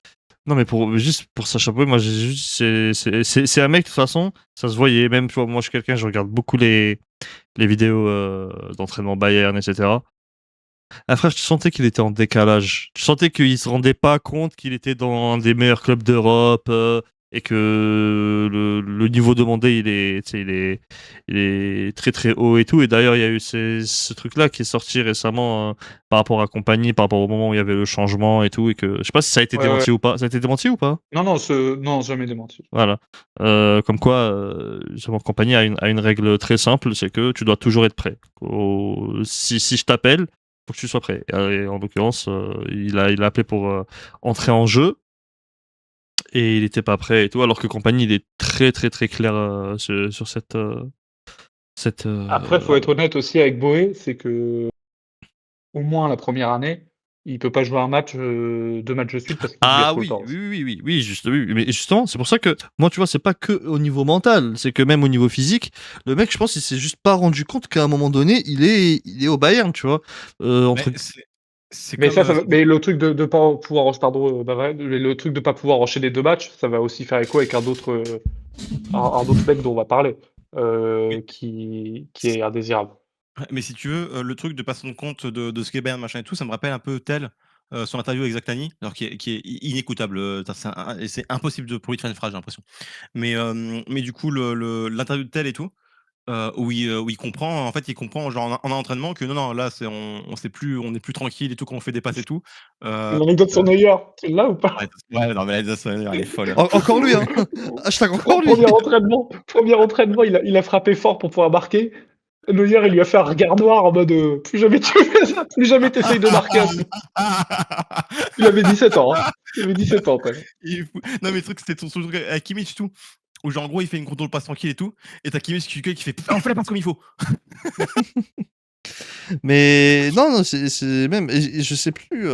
non, mais juste pour Sacha Boey, moi, c'est un mec, de toute façon, ça se voyait. Même, tu vois, moi, je suis quelqu'un, je regarde beaucoup les vidéos d'entraînement Bayern, etc. Ah, frère, tu sentais qu'il était en décalage. Tu sentais qu'il se rendait pas compte qu'il était dans un des meilleurs clubs d'Europe et que le niveau demandé, tu sais, il est très très haut et tout. Et d'ailleurs, il y a eu ce truc-là qui est sorti récemment par rapport à Compagnie, par rapport au moment où il y avait le changement et tout. Et que je sais pas si ça a été Ouais, ouais. démenti ou pas. Ça a été démenti ou pas? Non, non, jamais démenti. Voilà. Comme quoi, justement, Compagnie a une règle très simple, c'est que tu dois toujours être prêt. Si je t'appelle, faut que tu sois prêt. Et en l'occurrence, il a appelé pour entrer en jeu et il était pas prêt et tout, alors que Compagnie, il est très très très clair sur cette. Après, faut être honnête aussi avec Boé, c'est que au moins la première année, il peut pas jouer un match, 2 matchs de suite parce qu'il blesse Ah tout le oui, temps. oui, juste, oui, mais justement, c'est pour ça que moi, tu vois, c'est pas que au niveau mental, c'est que même au niveau physique, le mec, je pense, il s'est juste pas rendu compte qu'à un moment donné, il est au Bayern, tu vois. Entre... Mais c'est Mais comme. ça va mais le truc de pas pouvoir pardon, Bavard, le truc de pas pouvoir enchaîner 2 matchs, ça va aussi faire écho avec un autre mec dont on va parler, Mais qui est indésirable. ouais, mais si tu veux, le truc de pas se rendre compte de ce qu'est Bayern, machin et tout, ça me rappelle un peu Tel, son interview avec Zaglani, alors qui est inécoutable, c'est impossible pour lui de faire une phrase, j'ai l'impression. Mais du coup, l'interview de Tel et tout, où il comprend, en fait, il comprend genre en entraînement que non, non, là, on sait plus, on est plus tranquille et tout quand on fait des passes et tout. L'anecdote sur Neuer, tu l'as ou pas? Ouais, non, mais elle est folle. Encore lui, hein. Hashtag encore lui. Premier entraînement, il a frappé fort pour pouvoir marquer. Neuer, il lui a fait un regard noir en mode, plus jamais tu fais ça, plus jamais tu essayes de marquer un truc. Il avait 17 ans, hein. Il avait 17 ans, Tel. Il est fou. Non, mais le truc, c'était son truc avec Kimmich et tout, où genre en gros, il fait une contrôle passe tranquille et tout, et t'as Kimmich qui fait: «On fait la passe comme il faut!» Mais non, c'est même, et je sais plus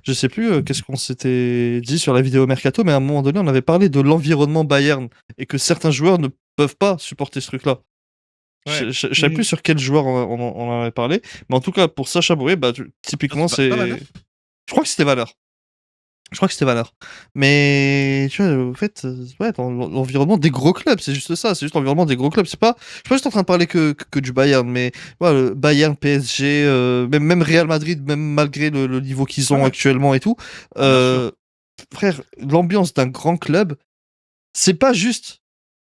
qu'est-ce qu'on s'était dit sur la vidéo Mercato, mais à un moment donné, on avait parlé de l'environnement Bayern et que certains joueurs ne peuvent pas supporter ce truc-là. Ouais. Je sais plus sur quel joueur on en avait parlé, mais en tout cas, pour Sacha Boey, bah, typiquement, C'est pas mal, c'est. hein. Je crois que c'était Valeur. Mais tu vois, en fait, ouais, dans l'environnement des gros clubs, c'est juste ça, c'est juste l'environnement des gros clubs. Je suis pas juste en train de parler que du Bayern, mais voilà, le Bayern, PSG, même Real Madrid, même malgré le niveau qu'ils ont Ouais. actuellement et tout, Bien sûr. frère, l'ambiance d'un grand club, c'est pas juste,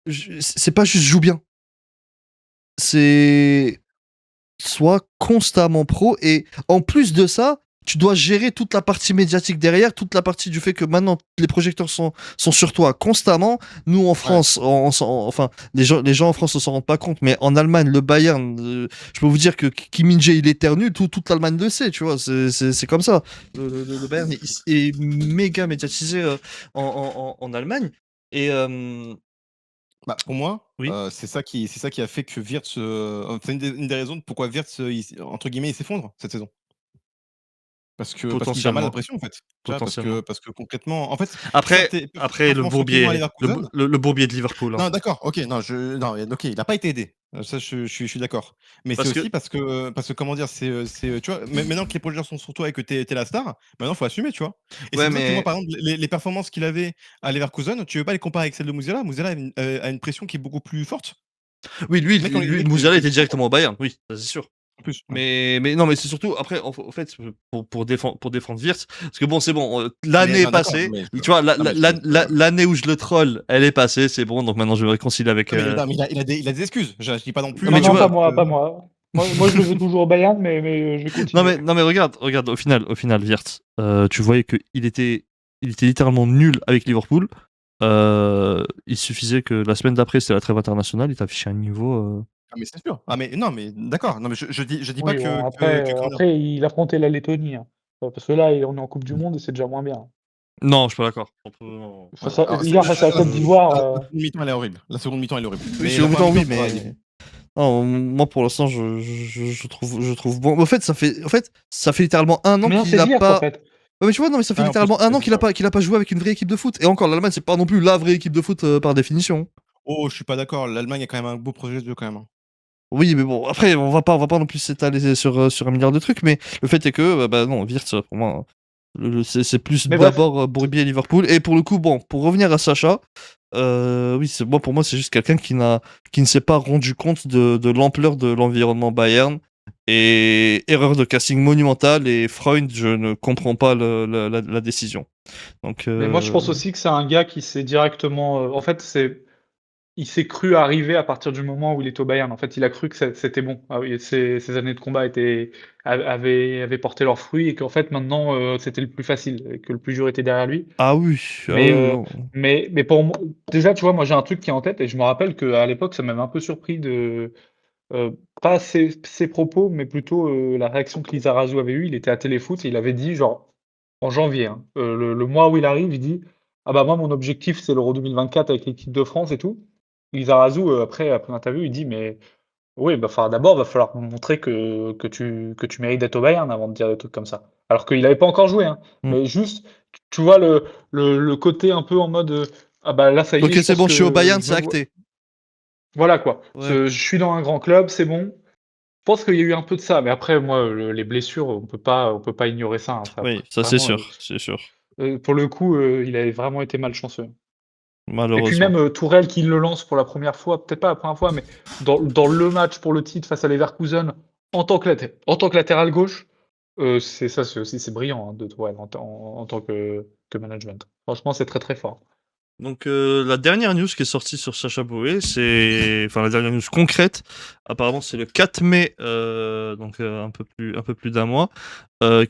joue bien, c'est soit constamment pro et en plus de ça, tu dois gérer toute la partie médiatique derrière, toute la partie du fait que maintenant les projecteurs sont sur toi constamment. Nous en France, enfin les gens en France ne s'en rendent pas compte, mais en Allemagne, le Bayern, je peux vous dire que Kim Min-jae il éternue, toute l'Allemagne le sait, tu vois, c'est comme ça. Le Bayern est méga médiatisé en Allemagne et Bah, pour moi, oui. c'est ça qui a fait que Wirtz, c'est une des raisons de pourquoi Wirtz, entre guillemets, «il s'effondre» cette saison. Parce qu'il a mal Potentiellement. la pression, en fait. Tu vois, Potentiellement. parce que concrètement, en fait, Après, t'es après le champion bourbier, à Leverkusen. le bourbier de Liverpool. Hein. Non, d'accord, OK, OK, il a pas été aidé. Ça, je suis d'accord. Mais c'est Parce que aussi parce que comment dire? Tu vois, maintenant que les projecteurs sont sur toi et que tu es la star, maintenant faut assumer, tu vois? Et c'est ouais, pour ça que moi, mais par exemple, les performances qu'il avait à Leverkusen, tu veux pas les comparer avec celles de Musiala. Musiala a une pression qui est beaucoup plus forte. oui, lui, Le mec, on lui, mec, Musiala était directement au Bayern, oui, ça c'est sûr. en plus, ouais. Mais non, mais c'est surtout après en fait pour défendre Wirtz parce que bon c'est bon Ah mais l'année est non, d'accord, passée mais tu vois non, mais je pense que l'année où je le troll elle est passée c'est bon donc maintenant je me réconcilie avec non, mais non, mais il a des excuses. Je dis pas non plus, mais Non, tu non, pas vois moi, pas moi. Moi, je le veux toujours au Bayern, mais je vais continuer. non mais regarde au final Wirtz tu voyais que il était littéralement nul avec Liverpool il suffisait que la semaine d'après c'était la trêve internationale il t'affichait un niveau Ah mais c'est sûr. Ah mais non, mais d'accord. Non mais je dis pas Oui, bon, après, comment dire? après, il affrontait la Lettonie, hein. Parce que là, on est en Coupe du Monde et c'est déjà moins bien. non je suis pas d'accord Alors Hier, face à la Côte d'Ivoire, la seconde mi-temps, elle est horrible. La seconde mi-temps, elle est horrible. oui Mais c'est la au bout première d'un oui mi-temps, ça va, mais non, moi pour l'instant je trouve bon. En fait ça fait littéralement un an mais non, qu'il c'est a Ziyech, en pas. fait. Ouais, mais tu vois non mais ça fait en plus, littéralement un an c'est ça. qu'il a pas joué avec une vraie équipe de foot. Et encore l'Allemagne c'est pas non plus la vraie équipe de foot par définition. Oh, je suis pas d'accord. L'Allemagne a quand même un beau projet de jeu quand même, hein. Oui mais bon après on va pas non plus s'étaler sur un milliard de trucs. Mais le fait est que bah non Wirtz pour moi c'est plus Mais bref, d'abord Bourbier et Liverpool. Et pour le coup bon pour revenir à Sacha. Oui, pour moi, c'est juste quelqu'un qui ne s'est pas rendu compte de l'ampleur de l'environnement Bayern et erreur de casting monumentale. Et Freund, je ne comprends pas la décision. Donc, mais moi, je pense aussi que c'est un gars qui s'est directement. En fait, il s'est cru arriver à partir du moment où il est au Bayern. En fait, il a cru que c'était bon. Ah oui, ses années de combat avaient porté leurs fruits et qu'en fait, maintenant, c'était le plus facile et que le plus dur était derrière lui. ah oui, Mais, non. mais pour moi, déjà, tu vois, moi j'ai un truc qui est en tête et je me rappelle qu'à l'époque, ça m'avait un peu surpris pas ses propos, mais plutôt la réaction que Lizarazu avait eue. Il était à Téléfoot et il avait dit, genre, en janvier, hein, le mois où il arrive, il dit: Ah bah moi, mon objectif, c'est l'Euro 2024 avec l'équipe de France et tout. Lizarazu, après l'interview, il dit: Mais oui, bah, enfin, d'abord, va falloir montrer que tu mérites d'être au Bayern avant de dire des trucs comme ça. Alors qu'il n'avait pas encore joué, hein. Mm. Mais juste, tu vois le côté un peu en mode ah bah là, ça y Ok, est, je c'est pense bon, je suis au que Bayern, je c'est me vois. acté. Voilà quoi. Ouais. Je suis dans un grand club, c'est bon. Je pense qu'il y a eu un peu de ça. Mais après, moi, les blessures, on peut pas ignorer ça, hein. Ça, Oui, ça c'est vraiment, sûr, c'est sûr. pour le coup, il avait vraiment été malchanceux. Et puis Malheureusement. même Tourelle qui le lance pour la première fois, peut-être pas la première fois, mais dans le match pour le titre face à Leverkusen en tant que latéral gauche, c'est brillant hein, de Tourelle en tant que management. Franchement, c'est très très fort. Donc la dernière news qui est sortie sur Sacha Boey, enfin la dernière news concrète, apparemment c'est le 4 mai, donc un peu plus d'un mois,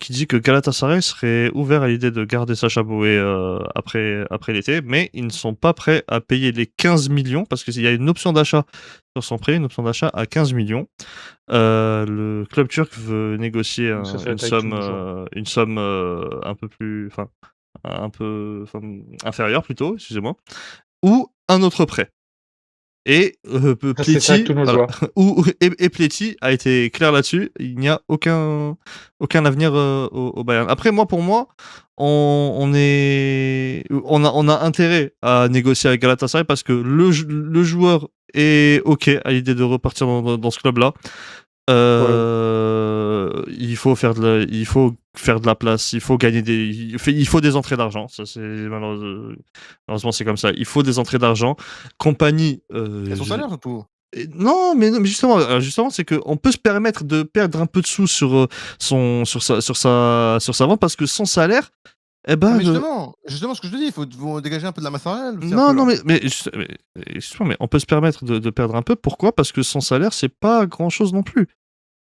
qui dit que Galatasaray serait ouvert à l'idée de garder Sacha Boey après l'été, mais ils ne sont pas prêts à payer les 15 millions parce qu'il y a une option d'achat sur son prêt, une option d'achat à 15 millions. Le club turc veut négocier Donc ça fait avec tous les jours. une somme un peu inférieur plutôt, excusez-moi, ou un autre prêt. Et C'est ça avec Pléty, tous nos voilà, joueurs. et Pléty a été clair là-dessus. Il n'y a aucun avenir au Bayern. Après, pour moi, on a intérêt à négocier avec Galatasaray parce que le joueur est ok à l'idée de repartir dans ce club-là. Il faut faire de la place, il faut gagner il faut des entrées d'argent. Ça c'est malheureusement c'est comme ça. Il faut des entrées d'argent. Compagnie. Et son salaire surtout. Non, mais justement, c'est qu'on peut se permettre de perdre un peu de sous sur sa vente parce que son salaire, eh Non, ben, mais justement, ce que je te dis, il faut dégager un peu de la masse salariale aussi, un non, peu, non, là. mais on peut se permettre de perdre un peu. Pourquoi? Parce que son salaire, c'est pas grand chose non plus.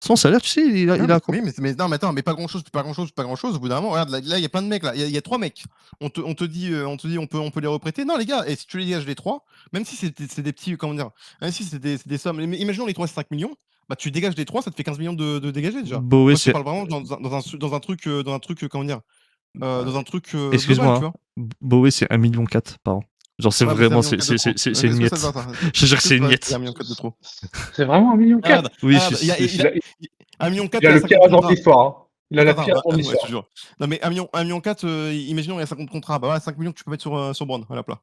Son salaire, tu sais, il a Oui, mais non, mais attends, mais pas grand-chose, pas grand-chose, pas grand-chose. Au bout d'un moment, regarde, là, il y a plein de mecs, là. Il y a 3 mecs. On te dit, on peut les reprêter. Non, les gars, et si tu les dégages les 3, même si c'est des petits, comment dire, même si c'est des sommes, imaginons les 3, c'est 5 millions, bah, tu dégages les 3, ça te fait 15 millions de dégager déjà. Boé, Moi, je te c'est. parle vraiment dans un truc, comment dire, dans un truc global, Excuse-moi, tu hein. vois. Boé, c'est 1,4 million par an. Genre, c'est Ouais, bah, c'est vraiment, 1,4 million de trop. c'est Mais une est-ce que ça te miette. va, ça? Je te jure que Est-ce c'est que une ça te va si c'est miette. 1,4 million de trop? C'est vraiment 1,4 million. Oui, Regarde, je il a sais. 1,4 million, Il a il a le 50 15 ans de contrats. l'histoire, hein. Il a la Attends, pire ouais, je te fournisseur. jure. Non, mais 1,4 million, imaginons, il y a 50 contrats. Bah ouais, 5 millions que tu peux mettre sur Brown, à la plat.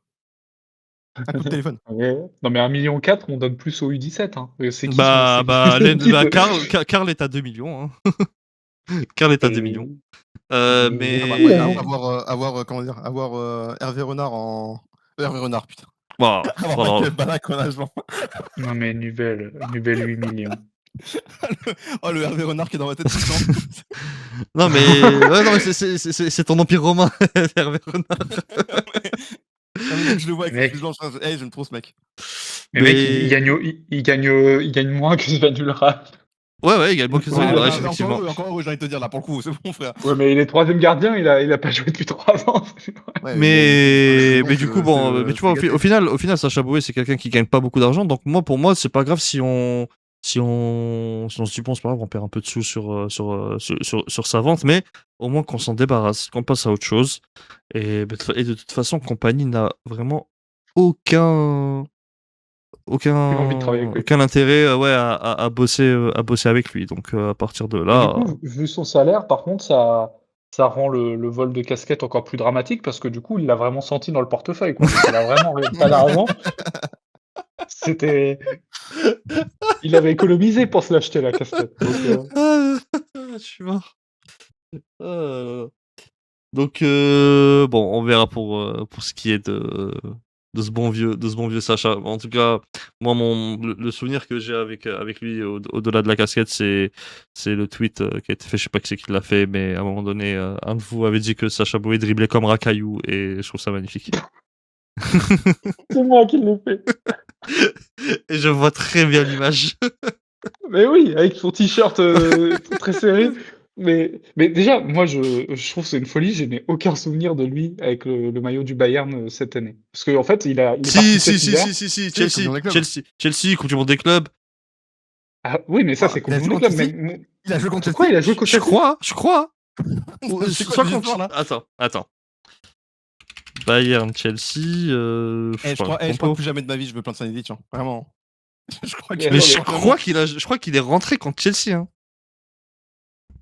Un coup de téléphone. Ouais. Non, mais 1,4 million, on donne plus au U17. Hein. C'est qui Bah, c'est qui Karl est à 2 millions. Hein. Karl est à 2 millions. Oui, Mais. Comment dire, avoir Hervé Renard Hervé Renard, putain. Bah, Avoir voilà. Michael Ballack en agent. Non, mais Nubel 8 millions. Oh, le Hervé Renard qui est dans ma tête tout le temps. Non, mais. Ouais, non, mais c'est ton empire romain, Hervé Renard. Non, mais je le vois avec Mec. les blanches. Hey, j'aime trop ce mec. Mais mec, il gagne moins que Sven Ulreich. Ouais, également que Ouais, Sven ouais, Ulreich, ouais, effectivement. Encore heureux, j'ai envie de te dire là, pour le coup, c'est bon, frère. Ouais, mais il est 3ème gardien, il a pas joué depuis 3 ans. Ouais, Mais du donc, coup, bon, mais tu vois, c'est gâté. au final, Sacha Boey, c'est quelqu'un qui gagne pas beaucoup d'argent. Donc, pour moi, c'est pas grave si on se dit, bon, c'est pas grave, on perd un peu de sous sur sa vente, mais au moins qu'on s'en débarrasse, qu'on passe à autre chose. Et de toute façon, Compagnie n'a vraiment aucun Plus envie de travailler avec lui. aucun intérêt à bosser avec lui. Donc, à partir de Et là. du coup, vu son salaire, par contre, ça rend le vol de casquette encore plus dramatique parce que du coup, il l'a vraiment senti dans le portefeuille, quoi. Il a vraiment pas d'argent. C'était. Il avait économisé pour se l'acheter, la casquette. Donc, Je suis mort. Ah. Donc, bon, on verra pour ce qui est de ce bon vieux Sacha. En tout cas, moi, le souvenir que j'ai avec lui, au-delà de la casquette, c'est le tweet qui a été fait. Je sais pas qui c'est qui l'a fait, mais à un moment donné, un de vous avait dit que Sacha Boey driblait comme Rakaillou, et je trouve ça magnifique. c'est moi qui l'ai fait. Et je vois très bien l'image. Mais oui, avec son t-shirt très serré. Mais déjà, moi, je trouve que c'est une folie. Je n'ai aucun souvenir de lui avec le maillot du Bayern cette année. Parce qu'en fait, il est parti cet hiver. Chelsea, Coupe du Monde des clubs. Ah, oui, mais ça, c'est il a Coupe du joué Monde des contre clubs. Chelsea Mais Il a joué contre pourquoi il a joué contre Je Chelsea? crois. C'est quoi l'histoire, là? Attends. Bayern, Chelsea. Je sais Je pas, crois compo. que plus jamais de ma vie, je veux plein de Sanity, tiens. Vraiment. Je crois Mais Mais attends, je crois qu'il est rentré contre Chelsea. Hein.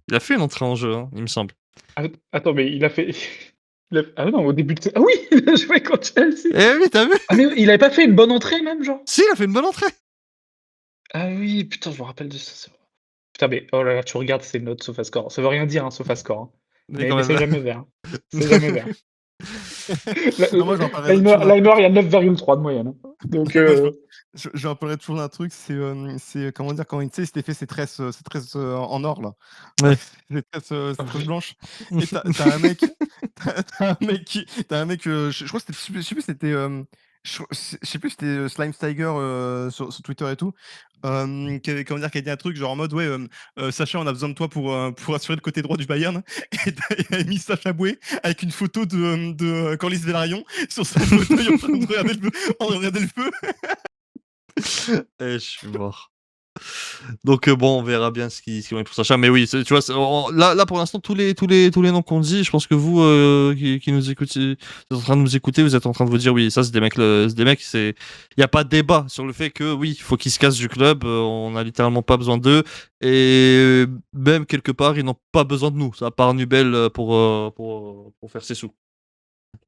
Il a fait une entrée en jeu, hein, il me semble. Attends, mais il a fait. Ah non, au début de. Ah oui, il a joué contre Chelsea. Eh oui, t'as vu? Ah, mais il avait pas fait une bonne entrée, même, genre? Si, il a fait une bonne entrée. Ah oui, putain, je me rappelle de ça. Putain, mais oh là là, tu regardes ces notes SofaScore. Ça veut rien dire, hein, SofaScore. Hein. Mais Mais quand c'est même. jamais vert. C'est jamais vert. Non, moi, j'en parlerai toujours d'un Laimer, il y a 9,3 de moyenne. Hein. Donc, j'en parlerai toujours d'un truc, c'est comment dire, quand tu sais, il s'était fait ses tresses en or, là. Ouais. Ses tresses blanches. Et t'as un mec, t'as un mec, je crois que c'était, je sais plus, c'était, je sais plus, c'était Slime Tiger sur Twitter et tout, qui avait, comment dire, qui a dit un truc genre en mode, ouais, Sacha, on a besoin de toi pour assurer le côté droit du Bayern. Et il a mis Sacha Boué avec une photo de Corliss Velaryon sur sa fauteuil en train de regarder le feu. Eh, je suis mort. Donc bon, on verra bien ce qui va être pour Sacha. Mais oui, tu vois, là pour l'instant, tous les noms qu'on dit, je pense que vous qui nous écoutez, vous êtes en train de nous écouter, vous êtes en train de vous dire oui, ça c'est des mecs, il y a pas de débat sur le fait que oui, il faut qu'ils se cassent du club. On a littéralement pas besoin d'eux, et même quelque part, ils n'ont pas besoin de nous. Ça part Nubel pour faire ses sous.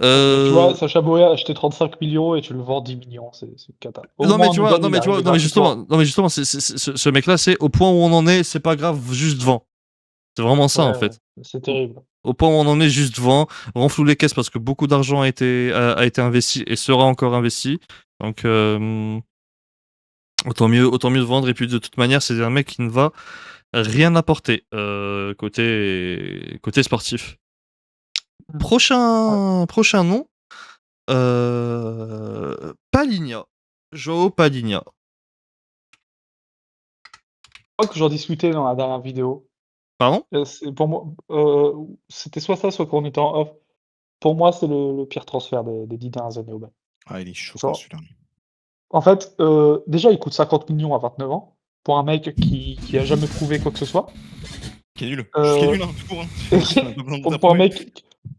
tu vois, Sacha Boey a acheté 35 millions et tu le vends 10 millions. C'est cata. Non mais justement, ce mec-là, c'est au point où on en est, c'est pas grave, juste vend. C'est vraiment ça en fait. C'est terrible. Au point où on en est, juste vend, renfloue les caisses parce que beaucoup d'argent a été investi et sera encore investi. Donc autant mieux de vendre. Et puis de toute manière, c'est un mec qui ne va rien apporter côté sportif. Prochain nom, Palhinha. João Palhinha. Je crois que j'en discutais dans la dernière vidéo. Pardon? Pour moi, c'était soit ça, soit qu'on était en off. Pour moi, c'est le pire transfert des 10 dernières années au Bayern. Ah, il est chaud, Genre, celui-là. En fait, déjà, il coûte 50 millions à 29 ans pour un mec qui a jamais prouvé quoi que ce soit. Qui est nul. Euh, Qui est nul, hein, tout court. Hein.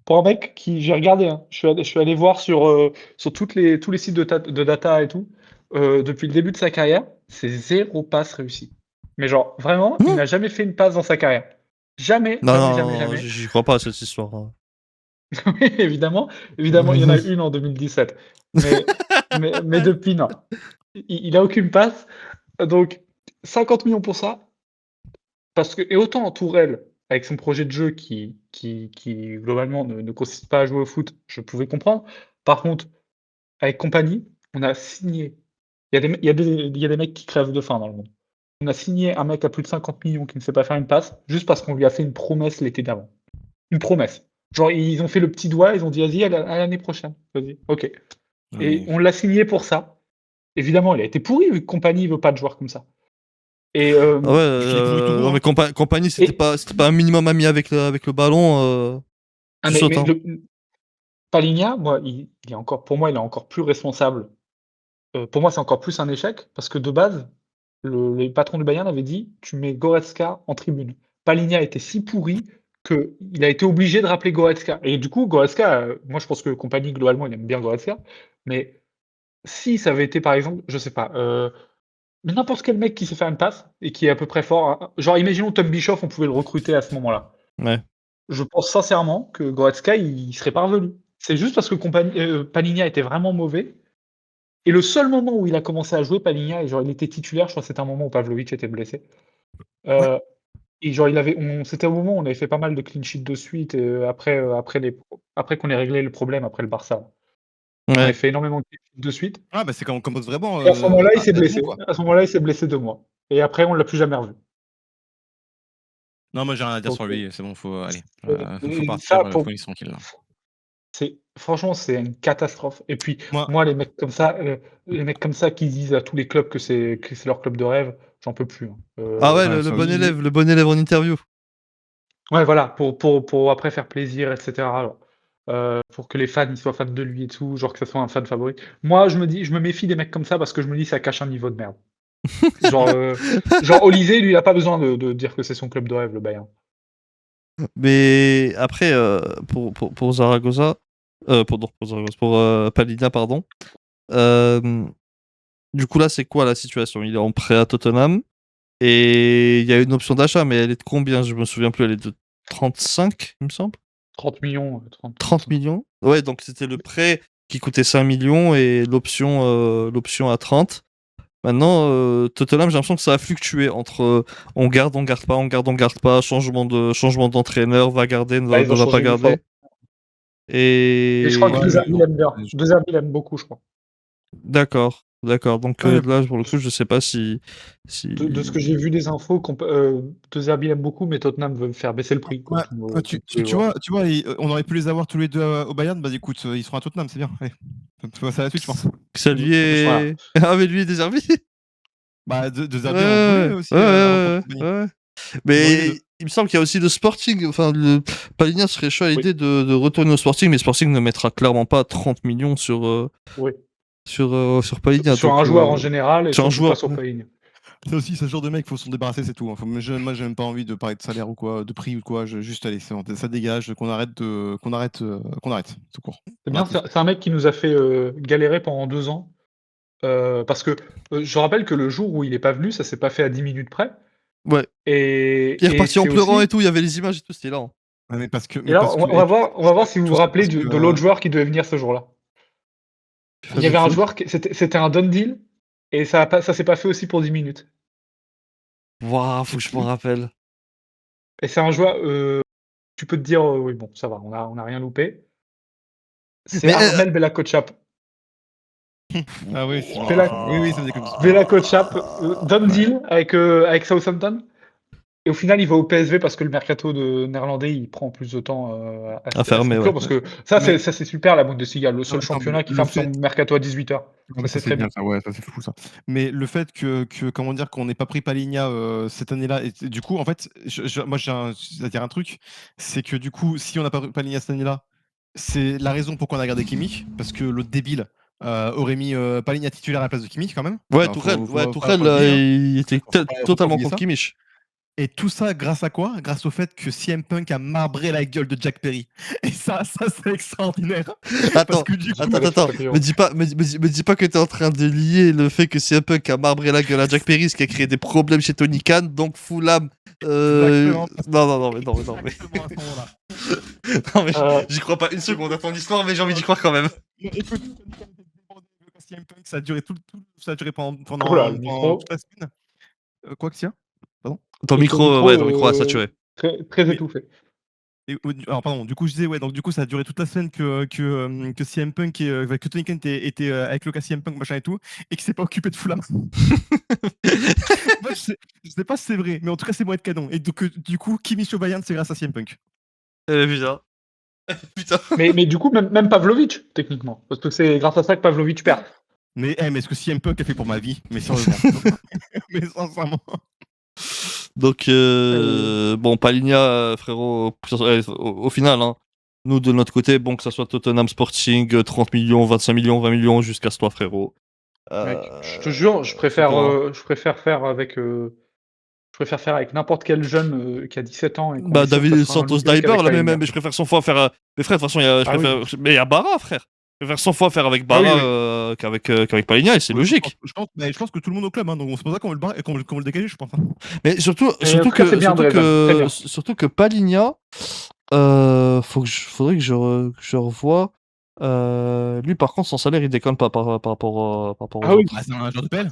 Pour un mec qui, j'ai regardé, hein, je suis allé voir sur tous les sites de data et tout, depuis le début de sa carrière, c'est 0 passe réussie. Mais genre, vraiment, il n'a jamais fait une passe dans sa carrière. Jamais, Non, jamais, non, jamais, non, jamais. j'y crois pas à cette histoire, hein. Oui, évidemment, évidemment, il y en a une en 2017. Mais depuis, non. Il a aucune passe. Donc 50 millions pour ça. Parce que et autant Tourelle, avec son projet de jeu qui globalement ne consiste pas à jouer au foot, je pouvais comprendre. Par contre, avec Kompany, on a signé il y a des mecs qui crèvent de faim dans le monde. On a signé un mec à plus de 50 millions qui ne sait pas faire une passe, juste parce qu'on lui a fait une promesse l'été d'avant. Une promesse. Genre, ils ont fait le petit doigt, ils ont dit: «Vas-y, à l'année prochaine. Vas-y, OK». Non, Et mais on l'a signé pour ça. Évidemment, il a été pourri vu que Kompany veut pas de joueurs comme ça. Et Ah ouais, je l'ai pourri tout non, court, mais hein. compagnie, et c'était pas un minimum ami avec le ballon, ah tu mais sautes, mais hein. Palhinha, moi, il est encore pour moi, il est encore plus responsable. Pour moi, c'est encore plus un échec parce que de base, le patron du Bayern avait dit: «Tu mets Goretzka en tribune». Palhinha était si pourri qu'il a été obligé de rappeler Goretzka et du coup, Goretzka, moi, je pense que Kompany, globalement, il aime bien Goretzka, mais si ça avait été, par exemple, je sais pas, mais n'importe quel mec qui sait faire une passe et qui est à peu près fort, hein, genre imaginons Tom Bischoff, on pouvait le recruter à ce moment-là. Ouais. Je pense sincèrement que Goretzka, il serait pas revenu. C'est juste parce que Palhinha était vraiment mauvais et le seul moment où il a commencé à jouer Palhinha et genre il était titulaire, je crois que c'était un moment où Pavlovic était blessé. Ouais. Heu et genre c'était au moment où on avait fait pas mal de clean sheet de suite, après qu'on ait réglé le problème après le Barça. On avait Ouais. fait énormément de clean sheet de suite Ah, bah, c'est comme vraiment, et à ce moment-là, il s'est à Dortmund, blessé. quoi. À ce moment-là, il s'est blessé 2 mois et après on l'a plus jamais revu. Non, moi, j'ai rien à dire Donc sur lui, c'est bon, faut aller, faut et partir, ça faut pour laisser tranquille, là. c'est franchement, c'est une catastrophe et puis Moi moi, les mecs comme ça qui disent à tous les clubs que c'est leur club de rêve, j'en peux plus, hein. Ah ouais, ouais, ça aussi. le bon élève en interview. Ouais, voilà, pour après faire plaisir et cetera, alors, pour que les fans, ils soient fans de lui et tout, genre que ça soit un fan favori. Moi, je me méfie des mecs comme ça parce que je me dis: «Ça cache un niveau de merde». Genre, genre Olise, lui, il a pas besoin de dire que c'est son club de rêve, le Bayern. Mais après, pour Zaragoza, pour Zaragoza, pour Palhinha, pardon. Du coup, là, c'est quoi la situation? Il est en prêt à Tottenham et il y a une option d'achat, mais elle est de combien? Je me souviens plus, elle est de 35, il me semble? 30 millions, 30 35. millions? Ouais, donc c'était le prêt qui coûtait 5 millions et l'option à 30. Maintenant, Tottenham, j'ai l'impression que ça a fluctué entre on garde pas, on garde pas, changement d'entraîneur, va garder, Là, ils ne ont va pas changé une fois garder. et je crois que Et ouais, De mais Zerbi, il non, aime bien. De Zerbi, il aime beaucoup, je crois. d'accord, d'accord. Donc ouais, là, pour le coup, je sais pas si. De ce que j'ai vu des infos, De Zerbi, il aime beaucoup, mais Tottenham veut faire baisser le prix, ouais, comme tous les tu joueurs. vois, on aurait pu les avoir tous les 2 au Bayern, bah, écoute, ils seront à Tottenham, c'est bien, allez. On peut passer à la suite, je pense. Que ça lui Voilà. est. Ah, mais lui est désherbi. Bah, de Ouais, Zerbi, on voulait ouais, aussi, ouais, avant contre ouais, Kompany. ouais, ouais. Ils ont eu les Mais 2. il me semble qu'il y a aussi le Sporting. Enfin, Palhinha serait chaud à Oui, l'idée de retourner au Sporting, mais Sporting ne mettra clairement pas 30 millions oui. sur Palhinha. Sur Donc, un joueur en général et sur un surtout pas joueur. sur Payne. Ça aussi, ce genre de mec, faut s'en débarrasser, c'est tout, hein. Moi, j'ai même pas envie de parler de salaire ou quoi, de prix ou quoi, juste allez, ça dégage, qu'on arrête, tout court. C'est On bien, arrête tout ça. c'est un mec qui nous a fait, galérer pendant 2 ans, parce que, je rappelle que le jour où il est pas venu, ça s'est pas fait à 10 minutes près Ouais. Il est et reparti en c'est pleurant et aussi tout. Il y avait les images et tout. C'était là. Ouais, et là, on va voir si vous vous tout ça rappelez parce que, de l'autre joueur qui devait venir ce jour-là. Il y avait Fabien un Fou. joueur c'était un done deal et ça s'est pas fait aussi pour 10 minutes Waouh, faut et que je m'en rappelle. c'est un joueur, tu peux te dire: «Oui, bon, ça va, on a rien loupé». C'est Mais Armel Bella-Kotchap. ah oui, si je me Bella rappelle. Oui, ça me dit quelque chose. Bella-Kotchap, done Ouais. deal avec Southampton. Et au final, il va au PSV parce que le mercato de néerlandais, il prend plus de temps, à à se fermer, ouais. conclure parce Ouais. que Mais ça c'est super la Bundesliga, le non, seul attends, mais championnat qui le ferme son fait mercato à 18h. non, mais Ça, ça, c'est c'est très bien bien. ça, ouais, ça, c'est fou ça. Mais le fait que comment dire? Qu'on n'ait pas pris Palhinha, cette année-là et du coup, en fait, moi, j'ai à dire un truc, c'est que du coup, si on n'a pas pris Palhinha cette année-là, c'est la raison pourquoi on a gardé Kimmich, parce que l'autre débile, aurait mis, Palhinha titulaire à la place de Kimmich quand même. Ouais, Alors Tourelle, ouais, faut Tourelle, le nier, hein. il était Faut pas totalement oublier contre ça. Kimmich. Et tout ça grâce à quoi? Grâce au fait que CM Punk a marbré la gueule de Jack Perry. Et ça c'est extraordinaire. Parce Attends, que du coup, attends. Me dis pas que t'es en train de lier le fait que c'est un Punk a marbré la gueule à Jack Perry, ce qui a créé des problèmes chez Tony Khan, donc Fulham Exactement. Non, mais Exactement à ce moment-là. non, mais Euh, j'y crois pas une seconde à ton histoire, mais j'ai envie d'y croire quand même. Écoute, CM Punk, ça a duré ça a duré pendant Oula, le pendant micro. toute la semaine. Quoi qu'il y a? Pardon? Ton micro, ouais, ton micro a saturé. Très Mais étouffé. alors pardon, du coup je disais ouais, donc du coup ça a duré toute la semaine que CM Punk que Tony Khan était avec le cas CM Punk machin et tout, et qu'il s'est pas occupé de foutre la main. Moi, je sais pas si c'est vrai, mais en tout cas c'est moins de canon. Et donc du coup Kimi Shobayan c'est grâce à CM Punk. Putain. Putain. Mais du coup, même Pavlovic, techniquement. Parce que c'est grâce à ça que Pavlovic perd. Mais ce que CM Punk a fait pour ma vie, mais sérieusement. Mais sincèrement. Donc, bon, Palinha, frérot, au final, hein, nous de notre côté, bon, que ça soit Tottenham Sporting, 30 millions, 25 millions, 20 millions, jusqu'à ce toi, frérot. Mec, je te jure, je préfère faire avec. Je préfère faire avec n'importe quel jeune qui a 17 ans et qu'on Bah, est sûr que ça David sera un Santos look avec Diver, là, Palinha. mais je préfère 100 fois faire. Mais frère, de toute façon, je Ah oui. préfère. Mais il y a Barra, frère. Je préfère 100 fois faire avec Ah oui, Barra qu'avec Palinha, et c'est logique. Je pense que tout le monde au club, hein, donc c'est pour ça qu'on veut le dégager, je pense. Hein. Mais surtout, Mais en tout cas, c'est bien, Draven, très bien. surtout que Palinha, faudrait que je revoie. Lui, par contre, son salaire, il déconne pas par rapport aux Ah oui. autres. Ah, c'est un joueur de pelle.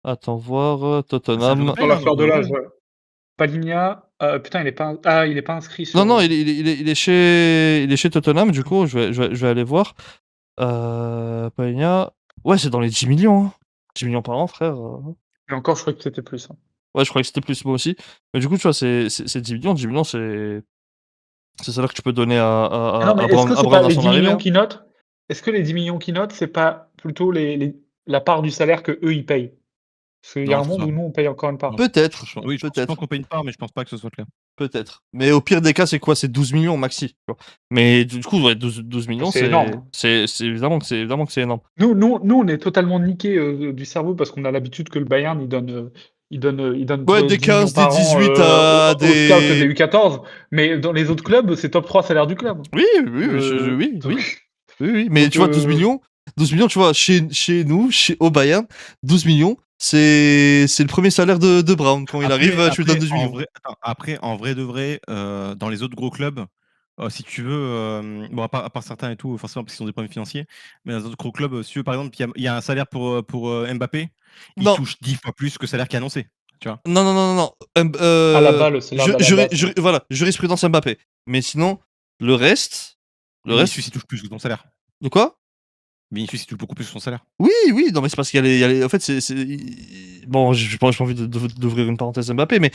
Attends, voir C'est Tottenham. un Dans la hein, fleur de ouais. l'âge, ouais. Palinha, putain, il est pas inscrit sur. Non, il est chez Tottenham, du coup, je vais aller voir. Palinha, ouais, c'est dans les 10 millions. Hein. 10 millions par an, frère. Et encore, je crois que c'était plus. Hein. Ouais, je croyais que c'était plus moi aussi. Mais du coup, tu vois, c'est 10 millions. 10 millions, c'est le salaire que tu peux donner Ah non, mais à est-ce que Brown c'est pas à les son 10 arrivée. millions Hein. qui notent? Est-ce que les 10 millions qui notent, c'est pas plutôt la part du salaire que eux ils payent? Parce qu'il y a Non, un je monde pense où pas. nous on paye encore une part. Non. Peut-être. Oui, je pense Peut-être. qu'on paye une part, mais je pense pas que ce soit le cas. Peut-être. Mais au pire des cas, c'est quoi? C'est 12 millions maxi. Tu vois. Mais du coup, ouais, 12 millions, C'est énorme. c'est évidemment que c'est énorme. Nous, on est totalement niqués du cerveau parce qu'on a l'habitude que le Bayern il donne Ouais, des 10 millions 15, des par an 18 à aux scouts des des. U14, mais dans les autres clubs, c'est top 3 salaire du club. Oui, oui, oui. Donc, Oui. Mais donc, tu vois, 12 millions, tu vois, chez nous, au Bayern, 12 millions, c'est le premier salaire de Brown. Quand il arrive, tu lui donnes 12 millions. Après, en vrai de vrai, dans les autres gros clubs, si tu veux, bon, à part certains et tout, forcément, parce qu'ils ont des problèmes financiers, mais dans les autres gros clubs, si tu veux, par exemple, il y a un salaire pour Mbappé, il Non. touche 10 fois plus que le salaire qui est annoncé. Tu vois. Non. à la balle, le salaire de la base. Voilà, jurisprudence Mbappé. Mais sinon, le reste. Vinicius, il touche plus que ton salaire. De quoi? Vinicius, il touche beaucoup plus que son salaire. Oui, non, mais c'est parce qu'il y a les. En fait, bon, j'ai pas envie d'ouvrir une parenthèse Mbappé, mais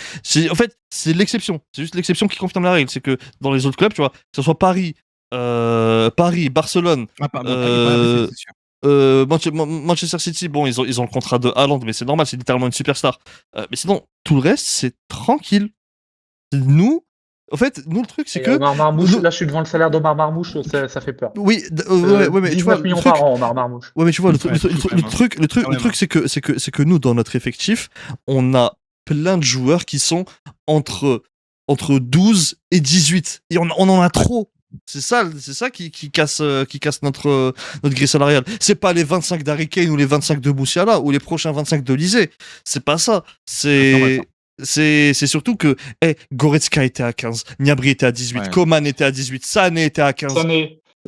en fait, c'est l'exception. C'est juste l'exception qui confirme la règle. C'est que dans les autres clubs, tu vois, que ce soit Paris, Barcelone, C'est sûr. Manchester City, bon, ils ont le contrat de Haaland, mais c'est normal, c'est littéralement une superstar. Mais sinon, tout le reste, c'est tranquille. Nous, en fait, nous, le truc, c'est Et que. Omar Marmouche, là je suis devant le salaire d'Omar Marmouche, ça fait peur. Oui, ouais, mais tu vois. 19 millions le truc, par an, Omar Marmouche. Ouais, mais tu vois, le Ouais, truc, c'est que nous, dans notre effectif, on a plein de joueurs qui sont entre 12 et 18. Et on en a trop. C'est ça qui casse notre grille salariale. C'est pas les 25 d'Harry Kane ou les 25 de Moussiala ou les prochains 25 de Lisée. C'est pas ça. C'est surtout que Goretzka était à 15, Gnabry était à 18, Ouais. Coman était à 18, Sané était à 15.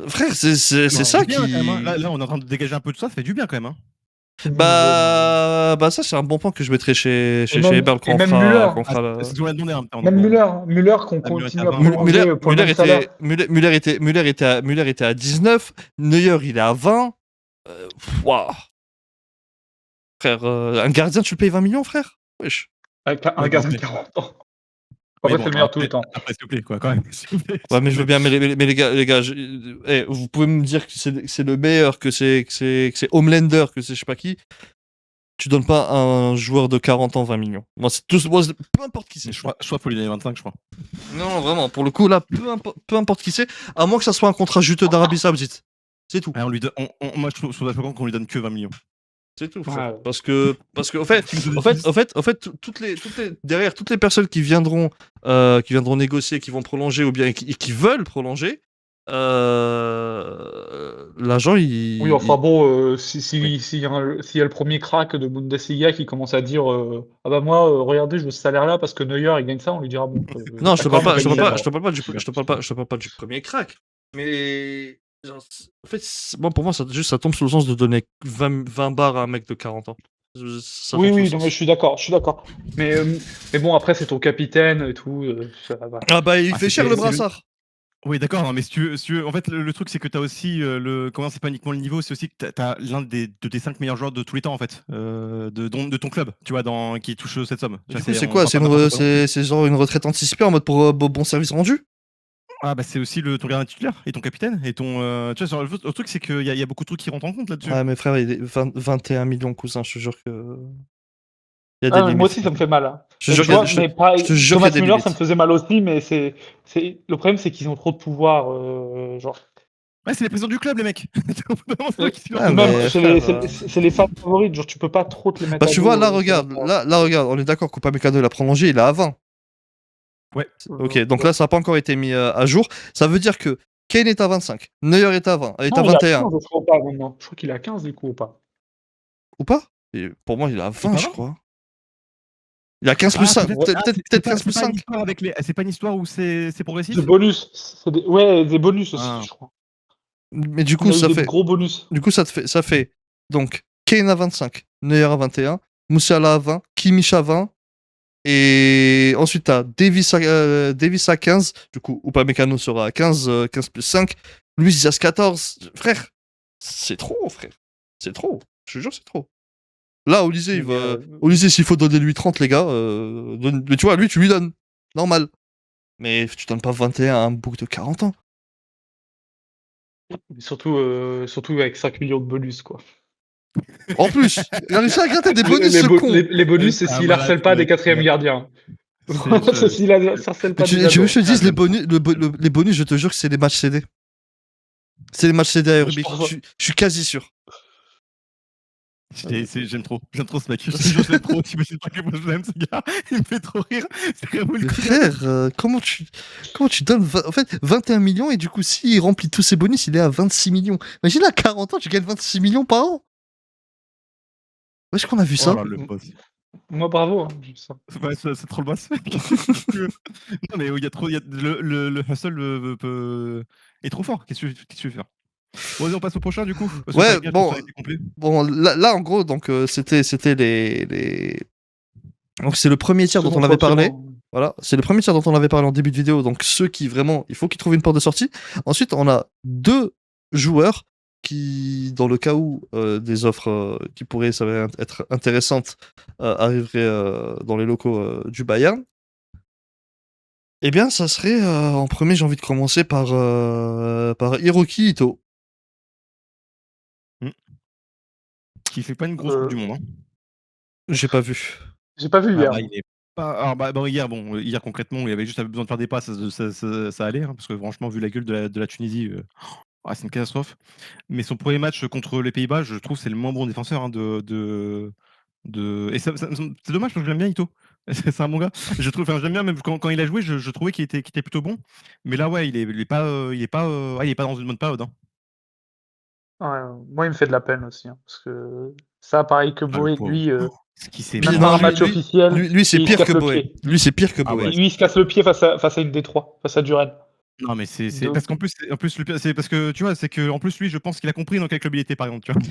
Frère, c'est ça qui. Bien, quand même, hein. Là, on est en train de dégager un peu de ça fait du bien quand même. Hein. Bah ça c'est un bon point que je mettrai chez Eberl quand on fera C'est ce qu'on a demandé en même temps. Même Müller qu'on continue à prolonger pour le même salaire. Müller était à 19, Neuer il est à 20. Waouh. Frère, un gardien tu le payes 20 millions frère? Wesh. Un gardien de 40 ans. En fait, c'est le meilleur de tous les temps. Après, s'il te plaît, quoi, quand même. Ouais, mais je veux bien, mais les gars, vous pouvez me dire que c'est le meilleur, que c'est Homelander, que c'est je sais pas qui. Tu donnes pas à un joueur de 40 ans 20 millions. Moi, peu importe qui c'est. Je crois qu'il faut lui donner 25, je crois. Non, vraiment, pour le coup, là, peu importe qui c'est, à moins que ça soit un contrat juteux d'Arabie Saoudite. C'est tout. Ouais, moi, je trouve ça qu'on lui donne que 20 millions. C'est tout. Ouais. Parce que, en fait, derrière toutes les personnes qui viendront négocier, qui vont prolonger ou bien qui veulent prolonger, l'agent, Oui, enfin bon, s'il y a le premier crack de Bundesliga qui commence à dire ah bah moi, regardez, je veux ce salaire-là parce que Neuer il gagne ça, on lui dira bon, Non, je te parle d'accord, pas, mais je te paye parle pas, ça. je te parle pas du, Super, je te parle pas, je te parle pas du premier crack. Mais genre, en fait, moi pour moi, ça tombe sous le sens de donner 20 bars à un mec de 40 ans. Ça Oui, tombe sous le oui, non mais sens. je suis d'accord, je suis d'accord. Mais bon, après c'est ton capitaine et tout, ça va. Ah bah, il Ah, fait cher le c'est le. brassard. Oui, d'accord, non, mais si tu veux, en fait, le truc, c'est que tu as aussi comment c'est pas uniquement le niveau, c'est aussi que tu as l'un de tes 5 meilleurs joueurs de tous les temps, en fait, de ton club, tu vois, qui touche cette somme. Tu Du vois, coup, c'est on quoi? parle pas de n'importe quoi non plus. C'est genre une retraite anticipée en mode pour bon service rendu? Ah, bah, c'est aussi ton gardien titulaire et ton capitaine. Et ton, tu vois, le truc, c'est qu'il y a beaucoup de trucs qui rentrent en compte là-dessus. Ouais, mais frère, il est 21 millions, cousin, je te jure que. Il y a des Ah, mais moi limites. aussi ça me fait mal, hein. Je te Mais jure tu qu'il y a vois, mais je te pareil, jure qu'il y a Thomas des Müller, ça me limites. faisait mal aussi, mais le problème c'est qu'ils ont trop de pouvoir, genre. Ouais, c'est les présidents du club, les mecs. On peut pas demander Et qui leur Ouais, puis donne. même, mais frère. c'est les fans favoris, genre tu peux pas trop te les Bah, mettre à tu vois, dos, là, ces regarde, gens-là. là, regarde, on est d'accord qu'Upamecano, il a prolongé, il est à 20. Ouais. Ok, donc là, ça n'a pas encore été mis à jour. Ça veut dire que Kane est à 25, Neuer est à 20, est à Non, il a 21. 15, je crois pas maintenant. Je crois qu'il a 15 du coup ou pas. Ou pas? Et pour moi, il est à Il est 20, pas je 20. crois. Il a 15 plus Ah, 5. peut-être. Ouais. Ah, Peut-être 15 plus c'est pas une 5. histoire avec les. C'est pas une histoire où c'est Des progressif. bonus. Ouais, des bonus aussi, Ah. je crois. Mais du Il coup, a eu des gros bonus. Du coup, ça fait donc Kane à 25, Neuer à 21, Musiala à 20, Kimmich à 20, et ensuite t'as Davis à 15, du coup Upamecano sera à 15, 15 plus 5, Luis Diaz 14. Frère, c'est trop, frère. C'est trop. Je te jure, c'est trop. Là, Olysée, Mais, Olysée, s'il faut donner lui 30, les gars, mais tu vois, lui, tu lui donnes. Normal. Mais tu donnes pas 21 à un bouc de 40 ans. surtout avec 5 millions de bonus, quoi. En plus, il a réussi à gratter des Les, bonus, les ce bo- con. les- les bonus, c'est C'est un s'il malade, harcèle ce pas des mec. quatrièmes gardiens. C'est Je- s'il harcèle Mais pas des tu veux que ados. je te dise, Ah, j'aime trop. les bonus, je te jure que c'est les matchs CD. C'est les matchs CD à Je Rubik. pense- Je suis quasi sûr. J'aime trop. J'aime trop ce mec. Je te jure, je l'aime trop. Tu imagines pas que moi je l'aime, ce gars. Il me fait trop rire. C'est vraiment le Mais coup. frère, comment tu donnes en fait 21 millions et du coup, s'il remplit tous ses bonus, il est à 26 millions. Imagine à 40 ans, tu gagnes 26 millions par an. Où est-ce qu'on a vu Oh ça? là, le boss. Moi, bravo, hein, ça. C'est trop le boss. Non, mais il y a trop. Le hustle est trop fort. Qu'est-ce que tu veux faire? Bon, vas-y, on passe au prochain du coup. Parce que Ouais, ça, je pense que bon, ça a été complet. bon, là, en gros, donc c'était donc c'est le premier tiers Ceux dont on dont faut avait parlé. absolument- Voilà, c'est le premier tiers dont on avait parlé en début de vidéo. Donc ceux qui vraiment, il faut qu'ils trouvent une porte de sortie. Ensuite, on a deux joueurs qui, dans le cas où des offres qui pourraient s'avérer être intéressantes arriveraient dans les locaux du Bayern. Eh bien, ça serait en premier, j'ai envie de commencer par Hiroki Ito. Qui fait pas une grosse coupe du monde. Hein. J'ai pas vu. J'ai pas vu Ah hier. bah, il est pas. Alors, hier concrètement, il avait juste besoin de faire des passes, ça allait, hein, parce que franchement, vu la gueule de la Tunisie, c'est une catastrophe. Mais son premier match contre les Pays-Bas, je trouve, c'est le moins bon défenseur hein, Et c'est dommage parce que j'aime bien Ito. C'est un bon gars. J'aime bien, même quand il a joué, je trouvais qu'il était plutôt bon. Mais là, ouais, il est pas, il est pas dans une bonne période. Hein. Ouais, moi, il me fait de la peine aussi, hein, parce que ça, pareil que Ah, le Boé, pauvre. lui, Ce qui s'est même Non, pas un mangé. match officiel, lui, c'est et il se pire casse que le Boé. pied. Lui, c'est pire que Ah Boé. ouais. Lui, il se casse le pied face à une D3, face à Duren. Non, mais c'est Donc- parce qu'en plus, le pire, c'est parce que tu vois, c'est que en plus lui, je pense qu'il a compris dans quel club il était, par exemple, tu vois.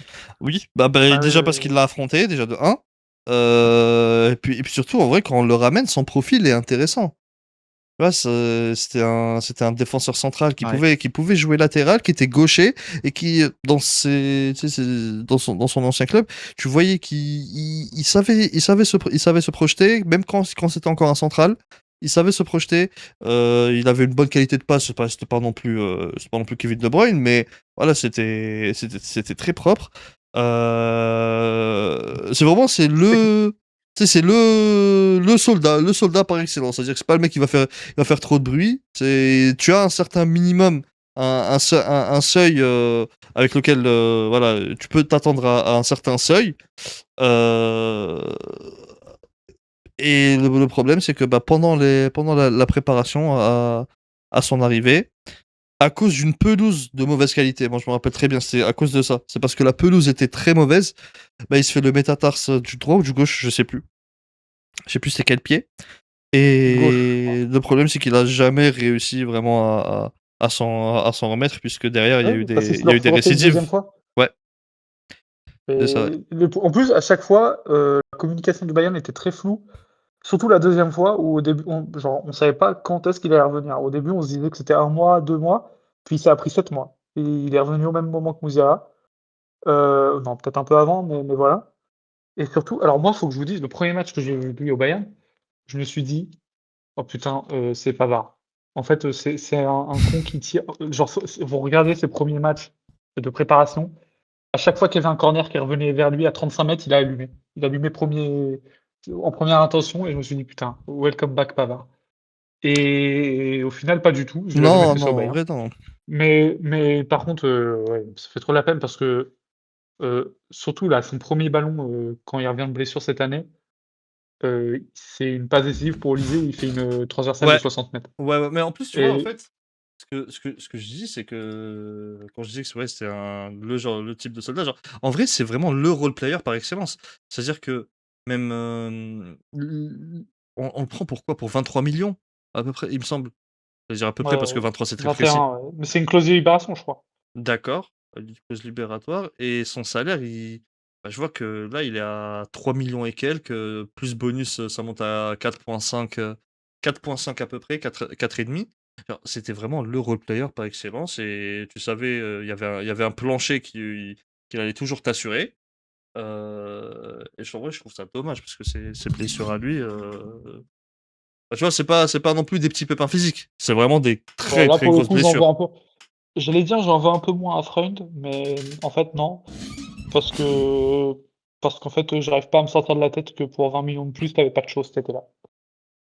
Oui, bah, Ah, déjà parce qu'il l'a affronté, déjà de 1. Et puis surtout, en vrai, quand on le ramène, son profil est intéressant. Tu vois, c'était un défenseur central Ouais. qui pouvait jouer latéral, qui était gaucher, et qui, dans dans son ancien club, tu voyais qu'il il savait se projeter, même quand c'était encore un central. Il savait se projeter, il avait une bonne qualité de passe, c'était pas non plus Kevin De Bruyne, mais voilà, c'était très propre. C'est le, tu sais, c'est le soldat par excellence. C'est-à-dire que c'est pas le mec qui va faire trop de bruit. Tu as un certain minimum, un seuil avec lequel, voilà, tu peux t'attendre à un certain seuil. Euh, et le problème, c'est que bah, pendant la préparation à son arrivée, à cause d'une pelouse de mauvaise qualité. Moi, je me rappelle très bien, c'est à cause de ça. C'est parce que la pelouse était très mauvaise. Bah, il se fait le métatarse du droit ou du gauche, je sais plus. Je sais plus c'est quel pied. Gauche. Et le problème, c'est qu'il a jamais réussi vraiment à s'en remettre, puisque derrière, il y a eu Parce que des, c'est il y a leur eu des refait une récidives. deuxième fois. Ouais, c'est ça. Et en plus, à chaque fois, la communication du Bayern était très floue. Surtout la deuxième fois où au début, on savait pas quand est-ce qu'il allait revenir. Au début, on se disait que c'était 1 mois, 2 mois, puis ça a pris 7 mois. Et il est revenu au même moment que Musiala. Non, peut-être un peu avant, mais voilà. Et surtout, alors moi, il faut que je vous dise, le premier match que j'ai vu lui au Bayern, je me suis dit, oh putain, c'est Pavard. En fait, c'est un con qui tire. Genre, vous regardez ses premiers matchs de préparation, à chaque fois qu'il y avait un corner qui revenait vers lui à 35 mètres, il a allumé. Il a allumé en première intention et je me suis dit, putain, welcome back Pavard. Et au final, pas du tout. Je l'ai jamais Non, fait non, ça au en Bayern. vrai, non. Mais par contre, ouais, ça fait trop la peine parce que, surtout là, son premier ballon, quand il revient de blessure cette année, c'est une passe décisive pour Olysée où il fait une transversale de Ouais, 60 mètres. ouais, mais en plus, tu vois, en Et fait, ce que je dis, c'est que quand je dis que ouais, c'était le type de soldat, genre, en vrai, c'est vraiment le role player par excellence. C'est-à-dire que même, on le prend pourquoi? Pour 23 millions à peu près, il me semble. C'est-à-dire à peu près parce que ouais, 23 c'est très précis. 21, ouais. Mais c'est une clause de libération, je crois. D'accord, clause libératoire et son salaire, bah, je vois que là, il est à 3 millions et quelques, plus bonus, ça monte à 4,5, 4,5 à peu près, 4,5. Genre, c'était vraiment le role player par excellence et tu savais, il y avait un plancher qui allait toujours t'assurer, et en vrai, je trouve ça dommage parce que ces blessures à lui, bah, tu vois, c'est pas non plus des petits pépins physiques. C'est vraiment des Bon, très, là, très pour le grosses coup, j'en veux blessures. un peu. J'allais dire, j'en veux un peu moins à Freund, mais en fait, non. Parce que, parce qu'en fait, j'arrive pas à me sortir de la tête que pour 20 millions de plus, t'avais pas de choses cet été-là.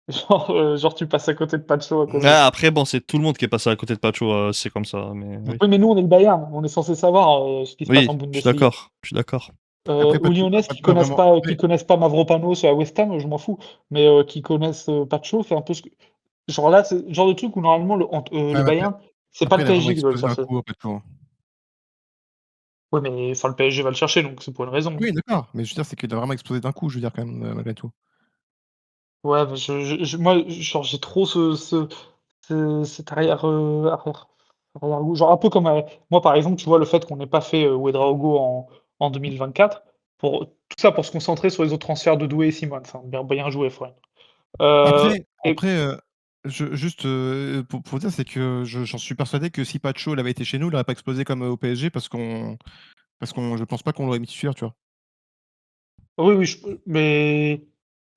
Genre, tu passes à côté de Pacho à cause de Ah, ça. après, bon, c'est tout le monde qui est passé à côté de Pacho, c'est comme ça, mais oui. Oui, mais nous, on est le Bayern. On est censé savoir ce qui se passe Oui, en je suis Bundesliga. d'accord, je suis d'accord. Après, Ou Lyonnais Pacho a vraiment. qui Après, connaissent pas Mavropanos à West Ham, je m'en fous. Mais qui connaissent Pacho, c'est un peu ce que. Genre là, c'est le genre de truc où normalement le ouais, mais Bayern, c'est pas après, le il a vraiment PSG qui doit le explosé d'un chercher. coup, Pacho. Oui, mais enfin, le PSG va le chercher, donc c'est pour une raison. Oui, d'accord, mais je veux dire, c'est qu'il a vraiment explosé d'un coup, je veux dire, quand même, malgré tout. Ouais, bah, moi, genre, j'ai trop cet arrière-goût. Genre, un peu comme, moi, par exemple, tu vois, le fait qu'on n'ait pas fait Ouedraogo en 2024, tout ça pour se concentrer sur les autres transferts de Doué et Simon. Enfin, bien joué, Fred. Et Après, juste, pour dire, c'est que j'en suis persuadé que si Pacho, il avait été chez nous, il aurait pas explosé comme, au PSG parce qu'on je pense pas qu'on l'aurait mis titulaire, tu vois? oui, oui, mais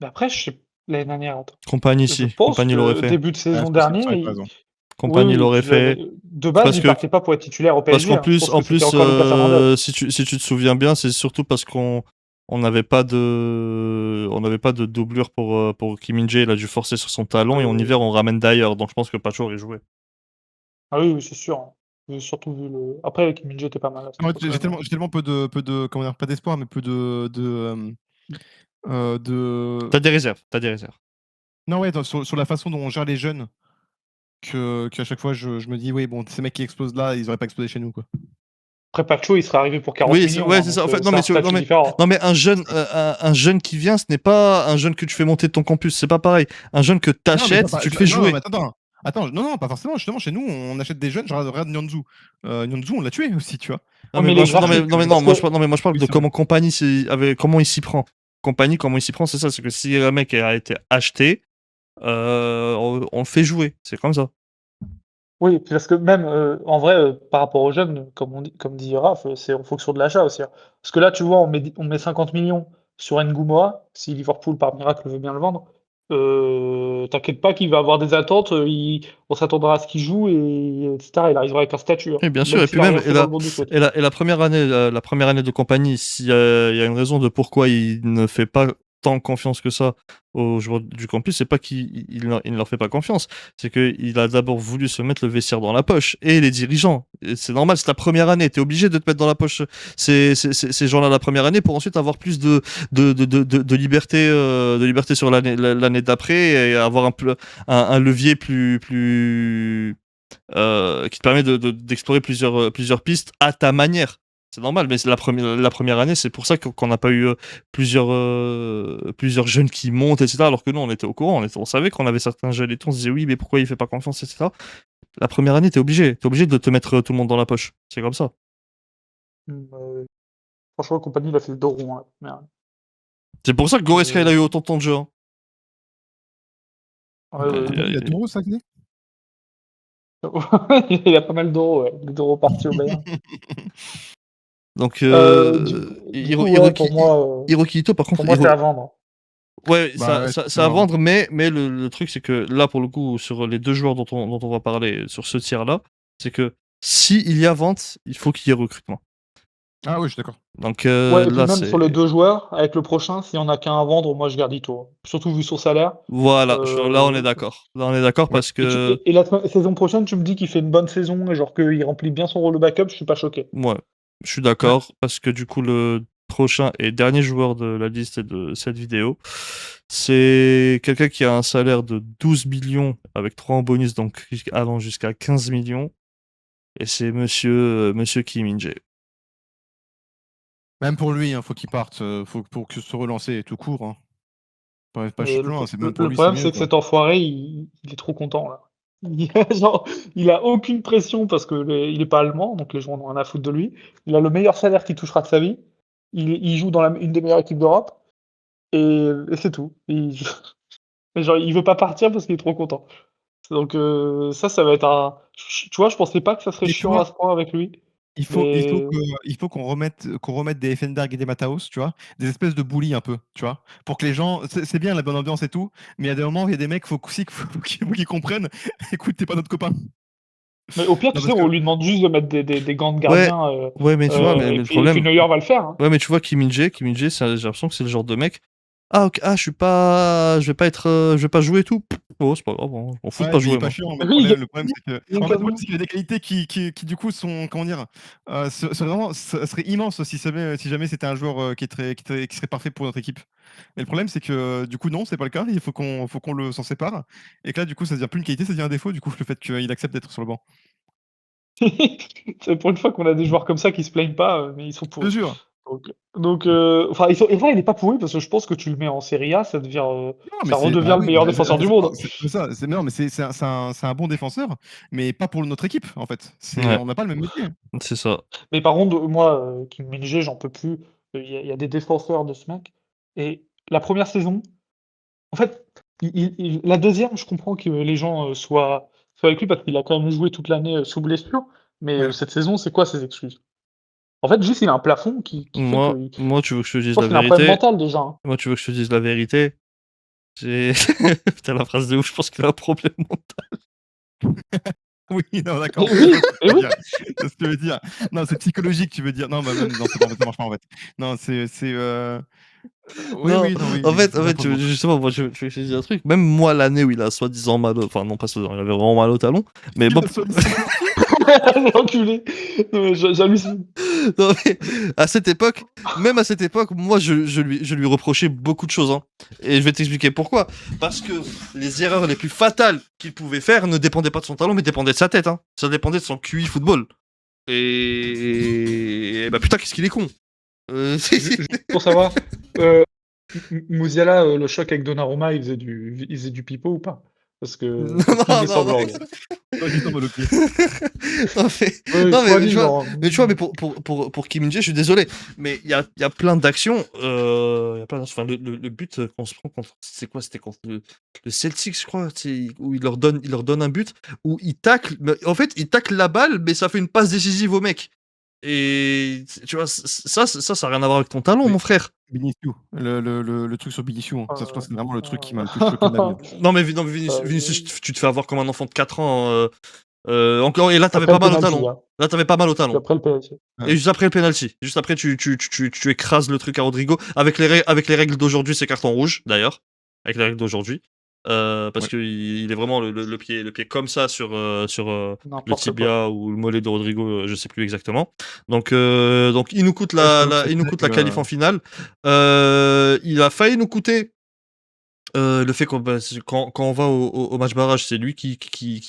après, je sais, l'année dernière, attends, Compagnie, je si, pense Compagnie l'aurait que fait. début de Ouais, saison c'est possible, c'est dernier, vrai, tu raison. oui, Compagnie oui, et l'aurait puis fait de base, parce il que partait pas pour être titulaire au parce PSG, qu'en hein. Je plus pense que en c'était plus, encore Lucas Hernandez. si tu te souviens bien, c'est surtout parce qu'on n'avait pas de doublure pour Kim Min-jae, il a dû forcer sur son talon et en Euh, hiver, on ramène d'ailleurs, donc je pense que Pacho aurait joué. Ah oui, oui, c'est sûr, hein. Surtout vu le. Après, Kim Min-jae était pas mal à cette En fait, j'ai époque-là, mais. tellement peu de comment dire? Pas d'espoir, mais peu de T'as des réserves, t'as des réserves. non, ouais, sur la façon dont on gère les jeunes qu'à chaque fois je me dis: «Oui, bon, ces mecs qui explosent là, ils auraient pas explosé chez nous, quoi». Après, Pacho, il serait arrivé pour 40 Oui, millions, ouais, hein, c'est ça. donc En fait, non, c'est mais, un statut non, différent. mais un jeune qui vient, ce n'est pas un jeune que tu fais monter de ton campus. C'est pas pareil. Un jeune que Non, mais t'achètes, tu le fais non, mais jouer. attends, non, non, pas forcément. Justement, chez nous, on achète des jeunes. Genre, regarde Nianzou. Nianzou, on l'a tué aussi, tu vois. Non, Ouais, mais mais il moi, est non, mais, gratuit. non, mais non, Parce moi, que. non, mais moi, je parle Oui, de c'est vrai. comment Compagnie, comment il s'y prend. Compagnie, comment il s'y prend, c'est ça. C'est que si un mec a été acheté, on le fait jouer. C'est comme ça. Oui, parce que même en vrai, par rapport aux jeunes, comme dit Raph, c'est en fonction de l'achat aussi, hein. Parce que là, tu vois, on met 50 millions sur N'Gouma, si Liverpool, par miracle, veut bien le vendre. T'inquiète pas qu'il va avoir des attentes, on s'attendra à ce qu'il joue, et etc. Il arrivera avec un statut, hein, Et bien sûr. même Et puis s'il a même, rien fait dans le monde du foot. la première année de Compagnie, s'il y a, il y a une raison de pourquoi il ne fait pas tant confiance que ça aux joueurs du campus, c'est pas il ne leur fait pas confiance. C'est qu'il a d'abord voulu se mettre le vestiaire dans la poche. Et les dirigeants. Et c'est normal, c'est ta première année. T'es obligé de te mettre dans la poche ces gens-là la première année pour ensuite avoir plus de liberté sur l'année d'après et avoir un levier plus qui te permet d'explorer plusieurs pistes à ta manière. C'est normal, mais c'est la première année, c'est pour ça qu'on n'a pas eu plusieurs jeunes qui montent, etc. Alors que nous, on était au courant, on savait qu'on avait certains jeunes et tout, on se disait oui, mais pourquoi il fait pas confiance, etc. La première année, t'es obligé de te mettre tout le monde dans la poche. C'est comme ça. Franchement, compagnie, il a fait le dos rond. Hein. Merde. C'est pour ça que Goreska, il a eu autant de temps de jeu. Hein. Il a 2 euros, ça, Xavier? Il a pas mal d'euros, ouais. D'euros partis au Bayern. Donc, pour moi, Hiroki Ito, par contre, pour moi, c'est à vendre. Ouais, Bah, c'est à vendre, mais le truc, c'est que là, pour le coup, sur les 2 joueurs dont on va parler, sur ce tiers-là, c'est que s'il y a vente, il faut qu'il y ait recrutement. Ah oui, je suis d'accord. Donc Ouais, et puis là, même c'est. sur les 2 joueurs, avec le prochain, s'il y en a qu'un à vendre, moi je garde Ito. Surtout vu son salaire. Voilà, là, on est d'accord. Là, on est d'accord parce que. Et la saison prochaine, tu me dis qu'il fait une bonne saison et genre qu'il remplit bien son rôle de backup, je suis pas choqué. Ouais, je suis d'accord parce que du coup, le prochain et dernier joueur de la liste de cette vidéo, c'est quelqu'un qui a un salaire de 12 millions avec 3 en bonus, donc allant jusqu'à 15 millions. Et c'est monsieur Kim Min-jae. Même pour lui, faut qu'il parte, pour que se relancer tout court. Hein. Pas chez loin, c'est même pour Le lui, problème, c'est c'est mieux. que cet enfoiré, il est trop content là. Genre, il a aucune pression parce que il est pas allemand, donc les gens n'ont rien à foutre de lui. Il a le meilleur salaire qu'il touchera de sa vie. Il joue dans une des meilleures équipes d'Europe. Et c'est tout. Mais genre, il veut pas partir parce qu'il est trop content. Donc ça va être un. Tu vois, je pensais pas que ça serait Et tu chiant vois, à ce point avec lui. il faut Mais qu'on remette des Effenberg et des Mataos, tu vois, des espèces de bullies un peu, tu vois, pour que les gens, c'est bien la bonne ambiance et tout, mais il y a des moments où il y a des mecs, faut qu'ils comprennent. Écoute, t'es pas notre copain. au pire, Non, tu sais, parce on que lui demande juste de mettre des gants de Ouais, gardien. ouais, mais tu vois, mais Et le puis Neuer problème. va le faire. Hein. Ouais, mais tu vois, Kim Min-jae, j'ai l'impression que c'est le genre de mec. Ah, ok, je vais pas jouer et tout. Oh, c'est pas grave, hein, je m'en fous de ouais, pas mais il est jouer, pas moi. chiant, mais Oui, le problème, c'est que, il y a en une fait, le problème, casino. c'est qu'il a des qualités qui du coup sont, comment dire, serait immense si jamais c'était un joueur qui serait parfait pour notre équipe. Mais le problème, c'est que du coup, non, c'est pas le cas. Il faut qu'on s'en sépare. Et que là, du coup, ça devient plus une qualité, ça devient un défaut. Du coup, le fait qu'il accepte d'être sur le banc. C'est pour une fois qu'on a des joueurs comme ça qui se plaignent pas, mais ils sont Je te pourris. jure. Donc, enfin, il est pas pourri parce que je pense que tu le mets en Serie A, ça devient, Non, mais ça redevient le oui, meilleur défenseur du monde. non, mais c'est un bon défenseur, mais pas pour notre équipe, en fait. Ouais. On n'a pas le même métier. C'est ça. Mais par contre, moi, Kim Min-jae, j'en peux plus. Il y a des défenseurs de ce mec. Et la première saison, en fait, la deuxième, je comprends que les gens soient avec lui parce qu'il a quand même joué toute l'année sous blessure. Mais Ouais. cette saison, c'est quoi ses excuses? En fait, juste, il a un plafond qui fait que. Moi, tu veux que je te Je dise pense la qu'il a un problème vérité. mental déjà. Hein. Moi, tu veux que je te dise la vérité. Putain, la phrase de ouf, je pense qu'il a un problème mental. Oui, non, d'accord. Oui, et oui. C'est ce que tu veux dire. Non, c'est psychologique, tu veux dire. Non, bah, même, non, ça marche pas en fait. Non, oui, Non, oui, non, oui. en fait, N'importe justement, moi, je vais te dire un truc. Même moi, l'année où il a soi-disant mal au... Enfin, non, pas soi-disant, il avait vraiment mal au talon. Mais bon, L'enculé. Non, mais j'hallucine. non, mais à cette époque, même à cette époque, moi, je lui reprochais beaucoup de choses. Hein. Et je vais t'expliquer pourquoi. Parce que les erreurs les plus fatales qu'il pouvait faire ne dépendaient pas de son talent, mais dépendaient de sa tête. Hein. Ça dépendait de son QI football. Et bah putain, qu'est-ce qu'il est con. Juste pour savoir, Musiala, le choc avec Donnarumma, il faisait du pipeau ou pas? Parce que Non, il met non, semblant, non. lui. Pas du tout mal au pied. Non, Ouais, non, pas mais dit, tu vois, genre. pour Kim Min-jae, je suis désolé, mais il y a plein d'actions. Il y a plein d'actions. Enfin, le but qu'on se prend contre, c'est quoi? C'était contre le Celtics, je crois, où il leur donne un but où il tacle. En fait, il tacle la balle, mais ça fait une passe décisive au mec. Et tu vois, ça n'a rien à voir avec ton talent, Oui. mon frère. Vinicius, le truc sur Vinicius, hein. Ça, je crois que c'est vraiment le truc qui m'a le plus Ah. choqué de ma vie. Non, mais Vinicius, tu te fais avoir comme un enfant de 4 ans. Encore, et là, t'avais Après pas le mal au penalty, talon. hein. Là, t'avais pas mal au talon. Après le penalty. Ouais. Et juste après le penalty. Juste après, tu écrases le truc à Rodrigo. Avec les règles d'aujourd'hui, c'est carton rouge, d'ailleurs. Avec les règles d'aujourd'hui. Parce Ouais. que il est vraiment le pied comme ça sur le N'importe tibia quoi. ou le mollet de Rodrigo, je sais plus exactement. Donc il nous coûte Ouais, je t'avoue que il nous cette coûte la règle, qualif en finale. Il a failli nous coûter Le fait quand on va au match barrage, c'est lui qui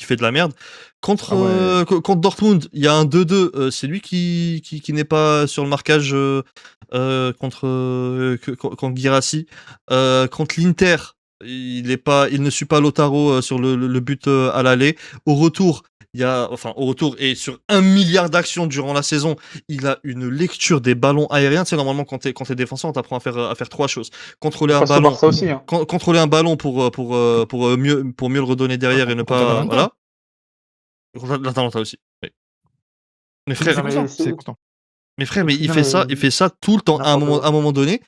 fait de la merde. Contre, Ah ouais. contre Dortmund, il y a un 2-2, c'est lui qui n'est pas sur le marquage contre Guirassy. Contre l'Inter, il ne suit pas Lautaro sur le but à l'aller. Au retour, au retour et sur 1 milliard d'actions durant la saison, il a une lecture des ballons aériens. Tu sais, normalement, quand t'es défenseur, on t'apprend à faire 3 choses. Contrôler un Passe au ballon, Barça aussi, hein. contrôler un ballon pour mieux le redonner derrière et ne Contre pas. l'Atalanta. Voilà. Contre l'Atalanta aussi. Oui. Mais C'est frère, mais constant, c'est- c'est constant. mais il Non, fait mais ça, tout le temps. À un n'importe quoi. moment donné,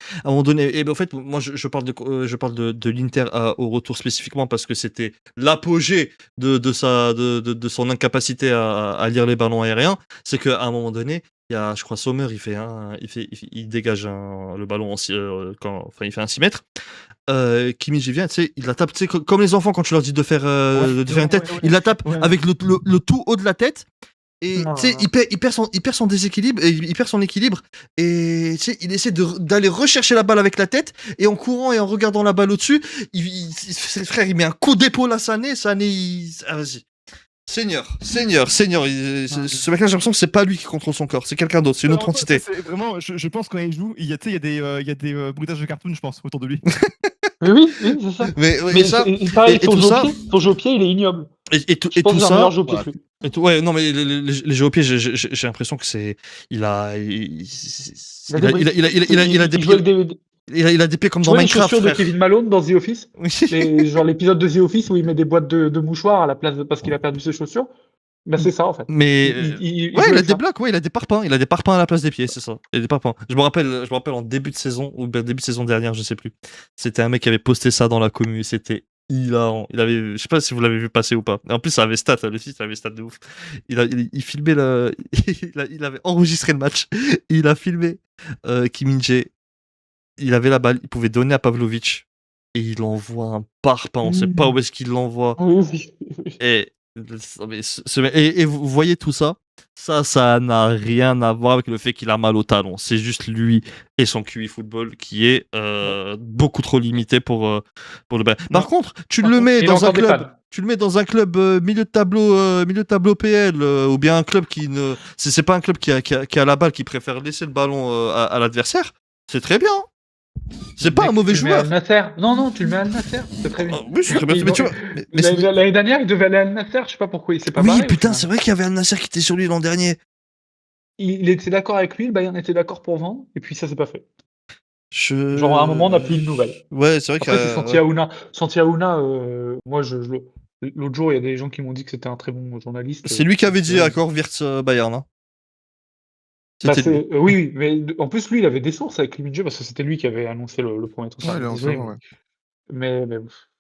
et ben en fait, moi je parle de l'Inter au retour spécifiquement parce que c'était l'apogée de son incapacité à lire les ballons aériens. C'est qu'à un moment donné, il y a, je crois, Sommer, il dégage le ballon il fait un 6 mètres. Kimmich vient, tu sais, il la tape, tu sais, comme les enfants quand tu leur dis de faire une tête, il la tape Ouais. avec le tout haut de la tête. Et Non, tu sais, non. il perd son déséquilibre, et il perd son équilibre, et tu sais, il essaie d'aller rechercher la balle avec la tête, et en courant et en regardant la balle au-dessus, frère, il met un coup d'épaule à Sané, vas-y. Seigneur. Ce mec-là, j'ai l'impression que c'est pas lui qui contrôle son corps, c'est quelqu'un d'autre, c'est une autre Alors, entité. c'est vraiment, je pense quand il joue, il y a, tu sais, il y a des bruitages de cartoon, je pense, autour de lui. Mais oui, c'est ça. Mais Mais ça, pareil, et tout ça, son jeu au pied, il est ignoble. et Je pense tout que c'est un ça, meilleur jeu au pied voilà. que lui. et tout, ouais, non, mais les jeux au pied, j'ai l'impression que c'est, il a des Il joue avec des. il a des pieds comme Tu dans vois les Minecraft, chaussures de frère. Kevin Malone dans The Office? Oui. Genre l'épisode de The Office où il met des boîtes de mouchoirs à la place parce qu'il a perdu ses chaussures? Bah c'est ça en fait. Mais Il ouais, joue il a avec des ça. blocs, ouais, il a des parpaings, à la place des pieds, c'est ça. Il a des parpaings. Je me rappelle en début de saison ou début de saison dernière, je sais plus. C'était un mec qui avait posté ça dans la commu, c'était hilarant. Je sais pas si vous l'avez vu passer ou pas. En plus, ça avait stat, le site avait stat de ouf. Il filmait il avait enregistré le match. Il a filmé Kim Min-jae. Il avait la balle, il pouvait donner à Pavlovic et il envoie un parpaing, on sait pas où est-ce qu'il l'envoie. Oui. Et, et vous voyez tout ça, ça n'a rien à voir avec le fait qu'il a mal au talon. C'est juste lui et son QI football qui est beaucoup trop limité pour le Bayern. Par Non. contre, tu Par le contre, mets il a dans un encore des club. pannes. Tu le mets dans un club milieu de tableau PL ou bien un club qui ne. C'est pas un club qui a la balle, qui préfère laisser le ballon à l'adversaire. C'est très bien. C'est pas Mec, un mauvais tu le mets à joueur. Al Nasser. Non, tu le mets à Al Nasser. C'est très bien. Oui, c'est très bien. Ils Mais ont- tu vois, mais c'est- L'année dernière, il devait aller à Al Nasser. Je sais pas pourquoi il s'est pas oui, barré. au putain, final. c'est vrai qu'il y avait un Nasser qui était sur lui l'an dernier. Il était d'accord avec lui, le Bayern était d'accord pour vendre, et puis ça s'est pas fait. Je... Genre à un moment, on n'a plus de nouvelles. Ouais, c'est vrai Après, c'est que. Santi Aouna. Santi Aouna, moi, l'autre jour, il y a des gens qui m'ont dit que c'était un très bon journaliste. C'est lui qui avait dit Ouais. accord Wirtz Bayern. Hein. Bah, C'était lui. oui, mais en plus, lui, il avait des sources avec Limidge parce que c'était lui qui avait annoncé le premier truc. Ouais, Désolé, ouais. mais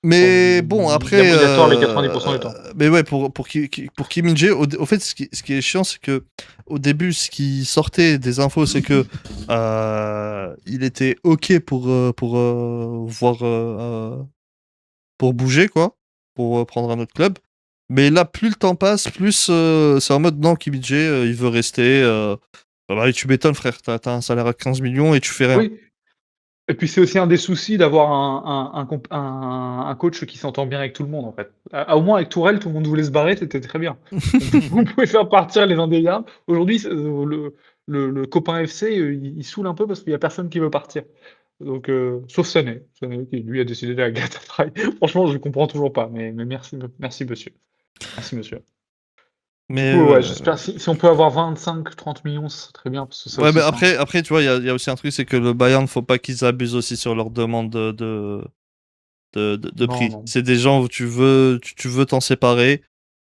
Mais bon, après. il a tort les 90% du temps. Mais ouais, pour Kim Min-jae, au fait, ce qui est chiant, c'est que au début, ce qui sortait des infos, c'est que il était OK pour voir. Pour bouger, quoi. Pour prendre un autre club. Mais là, plus le temps passe, plus c'est en mode non, Kim Min-jae, il veut rester. Bah, tu m'étonnes, frère. T'as un salaire à 15 millions et tu fais rien. Oui. Et puis c'est aussi un des soucis d'avoir un coach qui s'entend bien avec tout le monde, en fait. Au moins avec Tourelle, tout le monde voulait se barrer, c'était très bien. Vous pouvez faire partir les indéliables. Aujourd'hui, le copain FC, il saoule un peu parce qu'il y a personne qui veut partir. Donc, sauf Sané. Sané qui, lui, a décidé d'aller à Galatasaray. Franchement, je comprends toujours pas, mais merci, monsieur. Merci, monsieur. Mais Du coup, ouais, j'espère si on peut avoir 25-30 millions, ce serait très bien. Parce que ça ouais, aussi, mais c'est un- après, tu vois, il y a aussi un truc, c'est que le Bayern, faut pas qu'ils abusent aussi sur leur demande de Non, prix. non. C'est des gens où tu veux t'en séparer.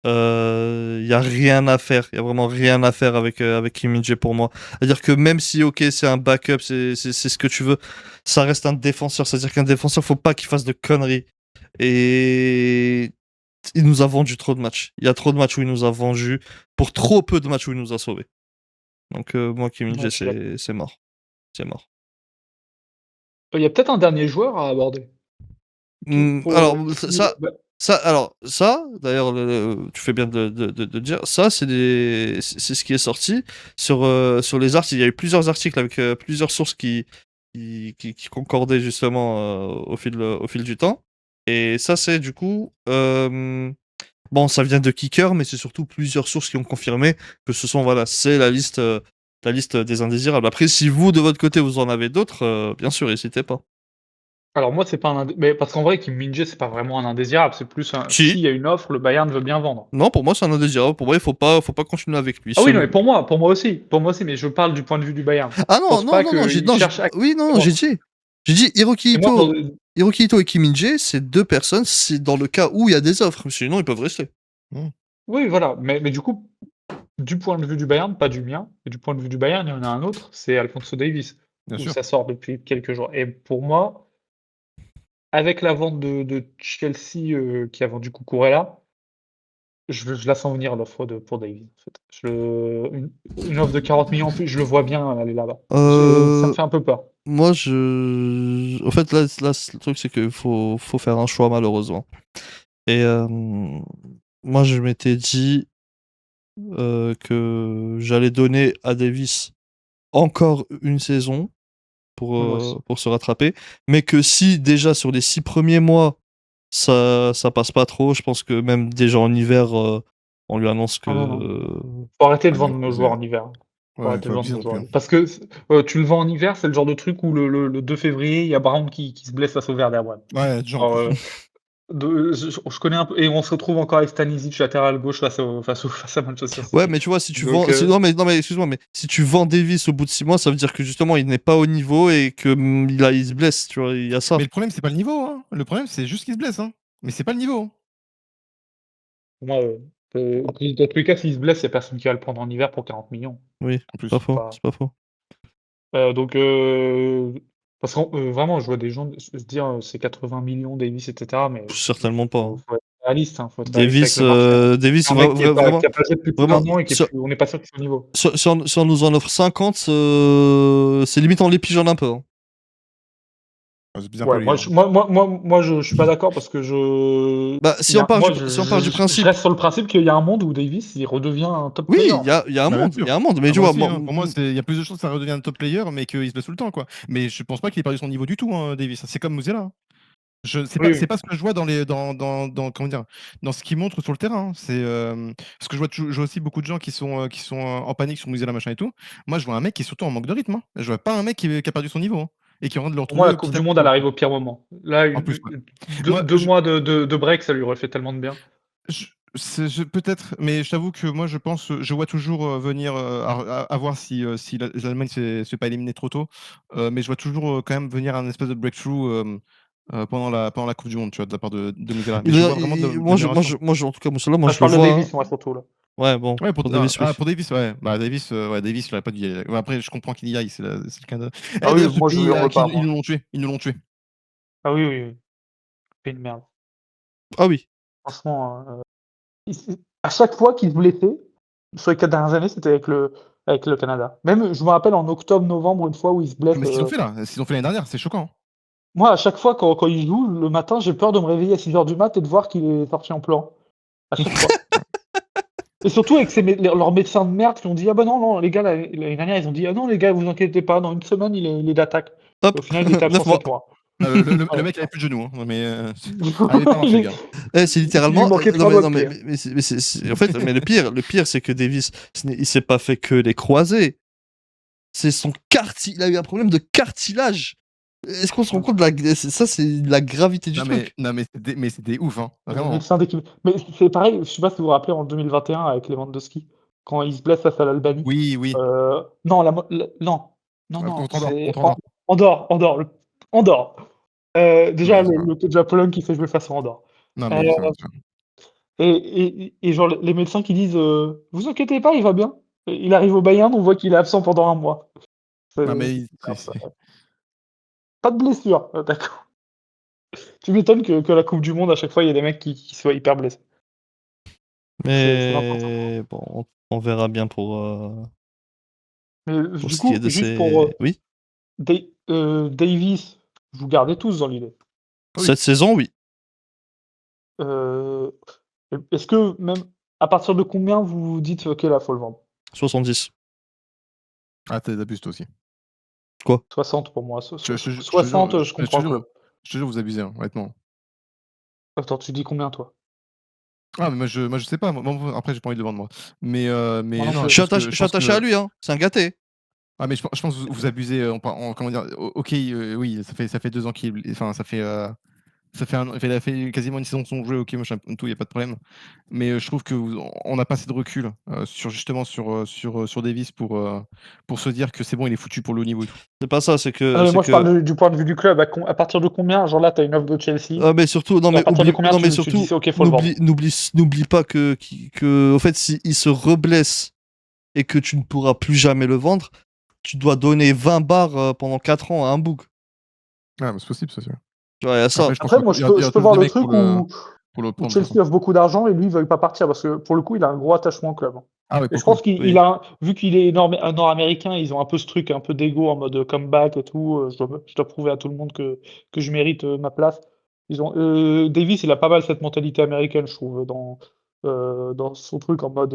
Il y a rien à faire. Il y a vraiment rien à faire avec Kim Min-jae pour moi. C'est-à-dire que même si, ok, c'est un backup, c'est ce que tu veux, ça reste un défenseur. C'est-à-dire qu'un défenseur, faut pas qu'il fasse de conneries. Et il nous a vendu trop de matchs. Il y a trop de matchs où il nous a vendu pour trop peu de matchs où il nous a sauvés. Donc moi, Kim Ouais, Min-jae, je suis d'accord. c'est mort. C'est mort. Il y a peut-être un dernier joueur à aborder. Alors, Bah, ça, d'ailleurs, tu fais bien de dire, ça, c'est ce qui est sorti sur les articles. Il y a eu plusieurs articles avec plusieurs sources qui concordaient justement au fil du temps. Et ça, c'est du coup, bon, ça vient de Kicker, mais c'est surtout plusieurs sources qui ont confirmé que ce sont, voilà, c'est la liste des indésirables. Après, si vous, de votre côté, vous en avez d'autres, bien sûr, n'hésitez pas. Alors moi, c'est pas mais parce qu'en vrai, Kim Min-jae, c'est pas vraiment un indésirable, c'est plus un s'il Si. y a une offre, le Bayern veut bien vendre. Non, pour moi, c'est un indésirable. Pour moi, faut pas continuer avec lui. Ah oui, non, mais pour moi aussi, mais je parle du point de vue du Bayern. Ah Je non, pense non, pas non, non, qu'ils cherchent à oui, non, vendre. j'ai dit Et moi, dans Hiroki Ito et Kim Min-jae, c'est deux personnes, c'est dans le cas où il y a des offres. Sinon, ils peuvent rester. oui, voilà, mais du coup, du point de vue du Bayern, pas du mien, mais du point de vue du Bayern, il y en a un autre, c'est Alphonso Davies, Bien où sûr. ça sort depuis quelques jours. Et pour moi, avec la vente de Chelsea, qui a vendu Cucurella, je la sens venir l'offre pour Davies, en fait. Une offre de 40 millions en plus, je le vois bien aller là-bas. Ça me fait un peu peur. Moi, en fait, là, le truc, c'est qu'il faut faire un choix, malheureusement. Et moi, je m'étais dit que j'allais donner à Davis encore une saison Moi aussi. pour se rattraper. Mais que si, déjà, sur les 6 premiers mois, ça passe pas trop, je pense que même déjà en hiver, on lui annonce que... Ah non, non. Faut arrêter de Ah, il vendre faut nos abuser. joueurs en hiver. Faut Ouais, il arrêter faut de vendre abuser nos non joueurs plus. en hiver. Parce que tu le vends en hiver, c'est le genre de truc où le 2 février, il y a Brown qui se blesse face au Werder. Ouais, genre en Alors, plus. je connais un peu, et on se retrouve encore avec Stanisic latéral gauche face à Manchester Ouais, City. mais tu vois, si tu Donc, vends... non, mais excuse-moi, mais si tu vends Davis au bout de 6 mois, ça veut dire que justement, il n'est pas au niveau et que il se blesse, tu vois, il y a ça. Mais le problème, c'est pas le niveau. Hein. Le problème, c'est juste qu'il se blesse. Hein. Mais c'est pas le niveau. pour moi, dans tous les cas, s'il se blesse, il n'y a personne qui va le prendre en hiver pour 40 millions. Oui, En plus. pas faux, Pas- c'est pas faux. Donc, parce que vraiment, je vois des gens se dire c'est 80 millions Davis, etc. Mais Certainement pas. Hein. faut être réaliste, hein, faut être réaliste avec Davis, le marché. Hein. Davis, Un mec vraiment, qui a pas joué depuis plus vraiment, d'un an et on n'est pas sûr qu'il soit au niveau. si on nous en offre 50, c'est limite on les pigeonne un peu. Hein. C'est bizarre Ouais, pour lui. moi, Hein. je suis pas d'accord parce que Bah, si on part du je principe, reste sur le principe qu'il y a un monde où Davis il redevient un top oui, player. il y a un Bah, bien monde, sûr. il y a un monde, mais Ah, tu moi vois, aussi, moi, hein. Pour moi, il y a plus de chances que ça redevienne un top player, mais qu'il se blesse tout le temps, quoi. Mais je pense pas qu'il ait perdu son niveau du tout, hein, Davis. C'est comme Musiala. Hein. Oui, C'est pas ce que je vois comment dire, dans ce qu'il montre sur le terrain. Hein. C'est parce que je vois aussi beaucoup de gens qui sont en panique sur Musiala machin et tout. Moi, je vois un mec qui est surtout en manque de rythme. Hein. Je vois pas un mec qui a perdu son niveau hein, et qui est en train de le pour moi, la retrouver Coupe petit du à Monde, petit. elle arrive au pire moment. Là, En plus, ouais. deux, Moi, deux mois de break, ça lui aurait fait tellement de bien. peut-être, mais je t'avoue que moi, je vois toujours venir à voir si l'Allemagne se fait pas éliminer trop tôt. Mais je vois toujours quand même venir un espèce de breakthrough pendant la Coupe du Monde, tu vois, de la part de Musiala. Mais je vois vraiment de l'amélioration. en tout cas, Moussala, moi, Ah, je je le parle de vois. Davis, moi, surtout, là. Ouais, bon, Ouais, pour Davis, oui. pour Davis, ouais. Bah, Davis, Davis, il aurait pas dû y aller. Ouais, après, je comprends qu'il y aille, c'est le Canada. Ah Eh, oui, d'ailleurs, ce moi, je pays, lui en veux pas, ils moi. nous l'ont tué. Ils nous l'ont tué. Ah oui, oui, oui. C'est une merde. Ah oui. Franchement, à chaque fois qu'il se blessait, sur les 4 dernières années, c'était avec le Canada. Même, je me rappelle en octobre, novembre, une fois où il se blesse. Mais ce qu'ils ont fait là, ce qu'ils ont fait l'année dernière, c'est choquant. Moi, à chaque fois, quand il joue, le matin, j'ai peur de me réveiller à 6 h du mat et de voir qu'il est sorti en plan. À chaque fois. Et surtout avec leurs médecins de merde qui ont dit ah bah non, non, les gars, l'année dernière, ils ont dit ah non, les gars, vous inquiétez pas, dans une semaine, il est d'attaque. Et Hop, au final, il était 9 absent mois. 7 mois. Le mec avait plus de genoux, hein, mais ça avait pas marché, le gars. C'est Il lui littéralement. manquait Non, 3 mais, mois non, de mais, pied. en fait, mais le pire, c'est que Davis, il s'est pas fait que les croisés. C'est son cartilage. Il a eu un problème de cartilage. Est-ce qu'on se rend compte de ça, c'est la gravité du truc. Mais c'était ouf, hein, Le vraiment. médecin d'équipe. Mais c'est pareil, je sais pas si vous vous rappelez en 2021 avec Lewandowski, quand il se blesse face à l'Albanie. Oui, oui. Non, non, non, Contre Andorre, c'est contre Andorre. Andorre. Oui, Déjà, c'est pas- le coach de la Pologne qui fait jouer face à Andorre. Non, Euh, mais ça. et genre, les médecins qui disent vous inquiétez pas, il va bien. Et il arrive au Bayern, on voit qu'il est absent pendant un mois. Non, C'est- mais Pas de blessure, d'accord. Tu m'étonnes que la Coupe du Monde, à chaque fois, il y a des mecs qui soient hyper blessés. C'est n'importe quoi. Mais bon, on verra bien Mais pour du ce qui est coup, de juste pour ces. Oui. Davis, vous gardez tous dans l'idée. Oui. Cette saison, oui. Euh, Est-ce que même à partir de combien vous vous dites ok là faut le vendre? 70. Ah, t'abuses toi aussi. 60 pour moi. Je te jure, 60 je je te comprends le jure, club. je te jure, vous abusez, hein, honnêtement. Attends, tu dis combien, toi? Ah, mais moi, je sais pas. Moi, après, j'ai pas envie de le vendre, moi. Mais Moi non non, plus. Je suis attaché à lui, hein. C'est un gâté. Ah, mais je pense que vous abusez. Comment dire? Ok, oui, ça fait 2 ans qu'il. Enfin, il a fait quasiment une saison de son jeu, ok, machin, tout, y a pas de problème. Mais je trouve on n'a pas assez de recul sur justement sur Davis pour se dire que c'est bon, il est foutu pour le haut niveau et tout. C'est pas ça, c'est Ah que. non, mais c'est moi, je que... parle du point de vue du club. À partir de combien? Genre là, t'as une offre de Chelsea. Ah, mais surtout, non, Et à mais partir de oublie, combien non, mais tu dis surtout, c'est ok, faut le vendre? n'oublie pas au fait, s'il se reblesse et que tu ne pourras plus jamais le vendre, tu dois donner 20 bars pendant 4 ans à un boug. Ah, mais c'est possible, ça, sûr. Tu vois, il y a ça. Après, je pense Après, moi, qu'il y a je peux tous voir des le mecs truc pour le où prendre, de toute Chelsea façon. offre beaucoup d'argent et lui, il veut pas partir parce que pour le coup, il a un gros attachement au club. Ah, ouais, Et pour je le coup, pense qu'il Oui. il a, vu qu'il est nord-américain, ils ont un peu ce truc un peu d'ego en mode comeback et tout. Je dois prouver à tout le monde que je mérite ma place. Davis, il a pas mal cette mentalité américaine, je trouve, dans son truc en mode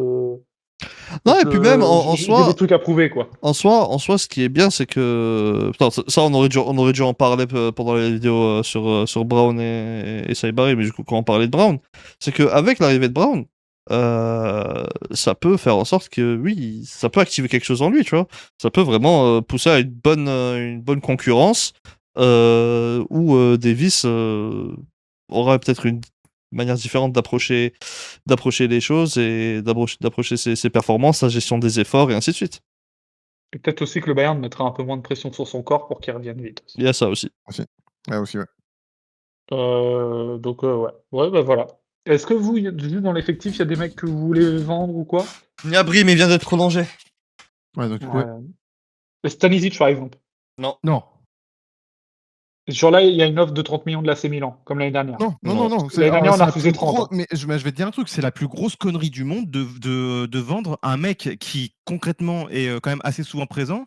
Non, et puis même j'ai des trucs à prouver, quoi. en soi, ce qui est bien, c'est que. Putain, ça, on aurait dû en parler pendant les vidéos sur Brown et Saibari, mais du coup, quand on parlait de Brown, c'est qu'avec l'arrivée de Brown, ça peut faire en sorte que, oui, ça peut activer quelque chose en lui, tu vois. Ça peut vraiment pousser à une bonne concurrence où Davis aura peut-être une manière différente d'approcher les choses et d'approcher ses performances, sa gestion des efforts et ainsi de suite. Et peut-être aussi que le Bayern mettra un peu moins de pression sur son corps pour qu'il revienne vite aussi. Il y a ça aussi. aussi. Ouais, aussi, ouais. Donc, ouais. Ouais, bah voilà. Est-ce que vous, juste dans l'effectif, il y a des mecs que vous voulez vendre ou quoi? Gnabry, mais il vient d'être prolongé. Ouais, donc, ouais. Stanisic, par exemple. Non. Non, Sur là, il y a une offre de 30 millions de l'AC Milan, comme l'année dernière. Non. L'année dernière, on c'est a la refusé plus 30. grosse. Mais je vais te dire un truc, c'est la plus grosse connerie du monde de vendre un mec qui concrètement est quand même assez souvent présent,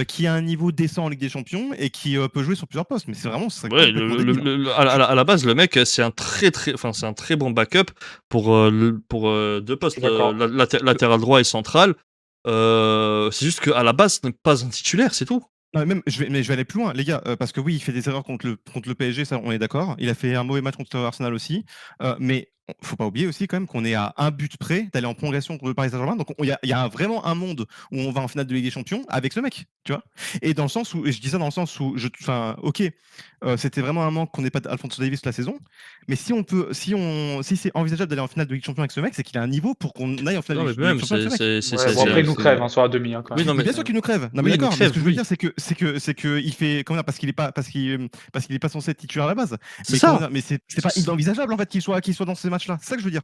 qui a un niveau décent en Ligue des Champions et qui peut jouer sur plusieurs postes. Mais c'est Ouais, complètement débile. à la base, le mec, c'est un c'est un très bon backup pour deux postes, D'accord. latéral droit et central. C'est juste qu'à la base, ce n'est pas un titulaire, c'est tout. Non, mais je vais aller plus loin, les gars, parce que oui, il fait des erreurs contre le PSG, ça, on est d'accord. Il a fait un mauvais match contre Arsenal aussi, mais faut pas oublier aussi quand même qu'on est à un but près d'aller en prolongation contre le Paris Saint-Germain. Donc il y a vraiment un monde où on va en finale de Ligue des Champions avec ce mec, tu vois. Et dans le sens où, et je dis ça dans le sens où, enfin, ok, c'était vraiment un manque qu'on n'ait pas d'Alphonso Davies la saison, mais si c'est envisageable d'aller en finale de Ligue des Champions avec ce mec, c'est qu'il a un niveau pour qu'on aille en finale Non, de mais Ligue des même, Champions avec ce mec. Ouais, bon, après, il nous crève sur la demi, quand Oui, même. non, Mais mais bien sûr qu'il nous crève. Non, oui, mais il nous d'accord. Mais ce crève, que je veux oui. dire, c'est que il fait comment dire, parce qu'il est pas censé être titulaire à la base. C'est Mais ça. comment dire, mais c'est pas inenvisageable en fait qu'il soit dans ces matchs-là. C'est ça que je veux dire.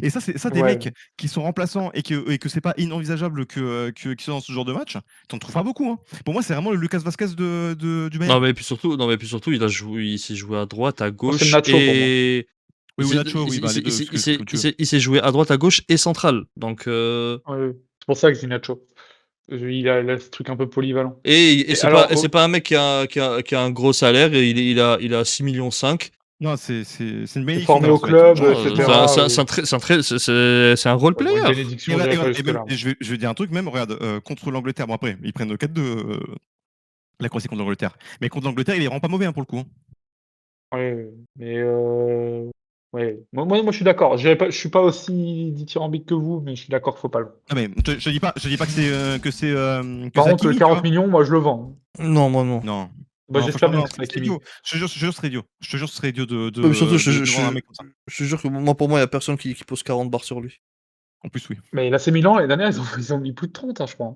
Et ça, c'est ça des Ouais. mecs qui sont remplaçants et que c'est pas inenvisageable qu'ils soient dans ce genre de match. T'en trouves pas beaucoup. Hein. Pour moi, c'est vraiment le Lucas Vazquez du Bayern. Non, mais puis surtout, il s'est joué à droite, à C'est gauche Nacho pour moi. et. Oui, ou Nacho, oui, bah, les deux, Il s'est joué à droite, à gauche et central. Donc. Ouais, c'est pour ça que je dis Nacho. Il a ce truc un peu polyvalent. Et alors, c'est pas un mec qui a un gros salaire, et il a 6,5 millions. Non, c'est une bénédiction. formé au d'avoir ce mec. club, etc. C'est un role Ouais, player. bon, une bénédiction, Et, j'irais voilà, pas et jusque-là. je vais dire un truc même, regarde, contre l'Angleterre, bon après, ils prennent 4-2, la Croatie contre l'Angleterre. Mais contre l'Angleterre, il est vraiment pas mauvais hein, pour le coup. Hein. Ouais, mais ouais. Moi, je suis d'accord. Je suis pas aussi dithyrambique que vous, mais je suis d'accord, faut pas le vendre. Ah mais je dis pas que c'est Par contre, Hakimi, 40 millions, moi, je le vends. Non, moi non. Non. Bah, Non, j'espère franchement, bien non, que c'est c'est Hakimi. idiot. Je te jure, ce serait idiot. Je te jure, ce serait idiot Mais surtout, de vendre un mec comme ça. je te jure que pour moi, il y a personne qui pose 40 barres sur lui. En plus, oui. Mais l'AC Milan, l'année dernière, ils ont mis plus de 30, hein, je crois.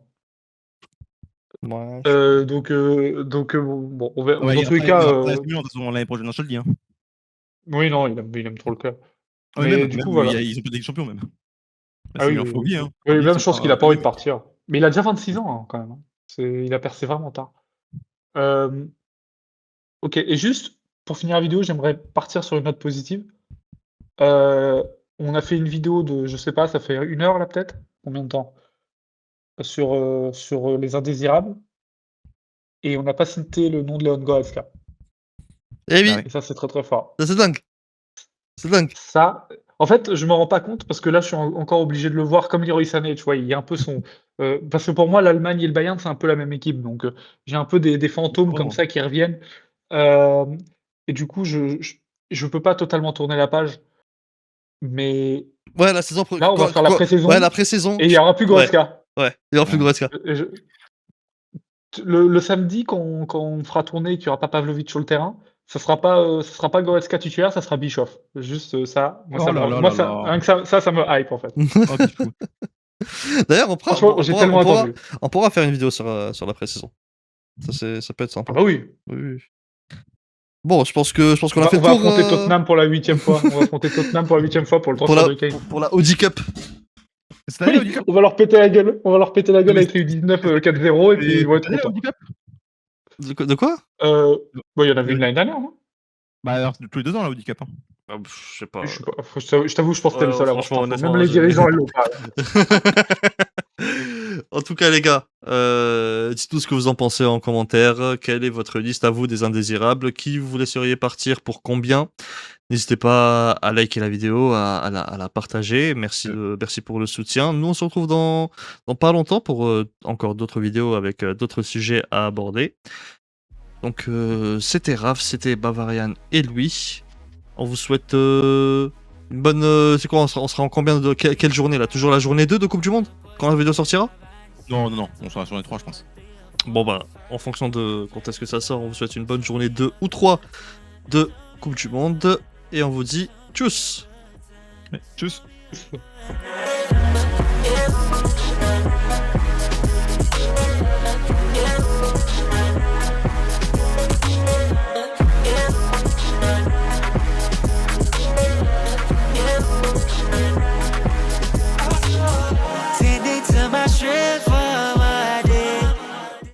Ouais. Donc, bon, on verra. Ouais, Dans tous les cas, de toute façon, l'année prochaine, je te le dis. Hein. oui, non, il aime trop le club. Ouais, Mais même, du même, coup, voilà. ils ont pas de Ligue des Champions même. Ah oui, Il faut oublier. Hein. oui, Ils même sont je pense pas- qu'il a pas envie de partir. Mais il a déjà 26 ans, hein, quand même. Hein. Il a percé vraiment tard. Ok, et juste pour finir la vidéo, j'aimerais partir sur une note positive. On a fait une vidéo de, je sais pas, ça fait 1 heure là peut-être? Combien de temps? Sur les indésirables. Et on n'a pas cité le nom de Léon Goretzka. Eh oui, Ah ouais. Et ça, c'est très très fort. ça, c'est dingue. C'est dingue. Ça, en fait, je me rends pas compte parce que là, je suis encore obligé de le voir comme Leroy Sané, tu vois, il y a un peu son. Parce que pour moi, l'Allemagne et le Bayern, c'est un peu la même équipe. Donc, j'ai un peu des fantômes comme Vraiment. ça qui reviennent. Et du coup, je peux pas totalement tourner la page, mais Ouais, la saison là, on va faire la pré-saison Ouais, la pré-saison. et il y aura plus Ouais, Goretzka. ouais, il y aura plus Ouais. Goretzka. Je le samedi quand on fera tourner et qu'il y aura pas Pavlovic sur le terrain, ça sera pas Goretzka titulaire, ça sera Bischoff. Juste, ça, moi Oh ça là me là moi là ça là. rien que ça me hype, en fait. Oh, Bifou. D'ailleurs, Franchement, j'ai tellement attendu. on pourra faire une vidéo sur la pré-saison. Ça peut être Ah sympa. bah oui, Oui, oui. Bon, je pense qu'on on a va fait on le va tour affronter Tottenham pour la 8e fois. On va affronter Tottenham pour la 8e fois pour le pour transfert de Kane. la Audi Cup. Cette année, Oui, Audi Cup. on va leur péter la gueule. On va leur péter la gueule mais avec les U19 4-0 et puis ils vont être Cette année, contents. Audi Cup. De quoi? Bon, il y en avait une l'année dernière, non? Bah alors, tous les 2 ans, la Audi Cup. Hein. Je sais pas. Je sais pas, je t'avoue, je pense que t'es le Ouais, seul à avoir franchement, cette info. honnêtement, Même les dirigeants, ils l'ont pas. En tout cas, les gars, dites-nous ce que vous en pensez en commentaire. Quelle est votre liste à vous des indésirables? Qui vous laisseriez partir pour combien? N'hésitez pas à liker la vidéo, à la partager. Merci pour le soutien. Nous, on se retrouve dans pas longtemps pour encore d'autres vidéos avec d'autres sujets à aborder. Donc, c'était Raph, c'était Bavarian et Louis. On vous souhaite une bonne. C'est quoi, on sera en combien de. Quelle journée là? Toujours la journée 2 de Coupe du Monde? Quand la vidéo sortira? Non, on sera sur les 3, je pense. Bon, bah, en fonction de quand est-ce que ça sort, on vous souhaite une bonne journée 2 ou 3 de Coupe du Monde. Et on vous dit tchuss! Tchuss.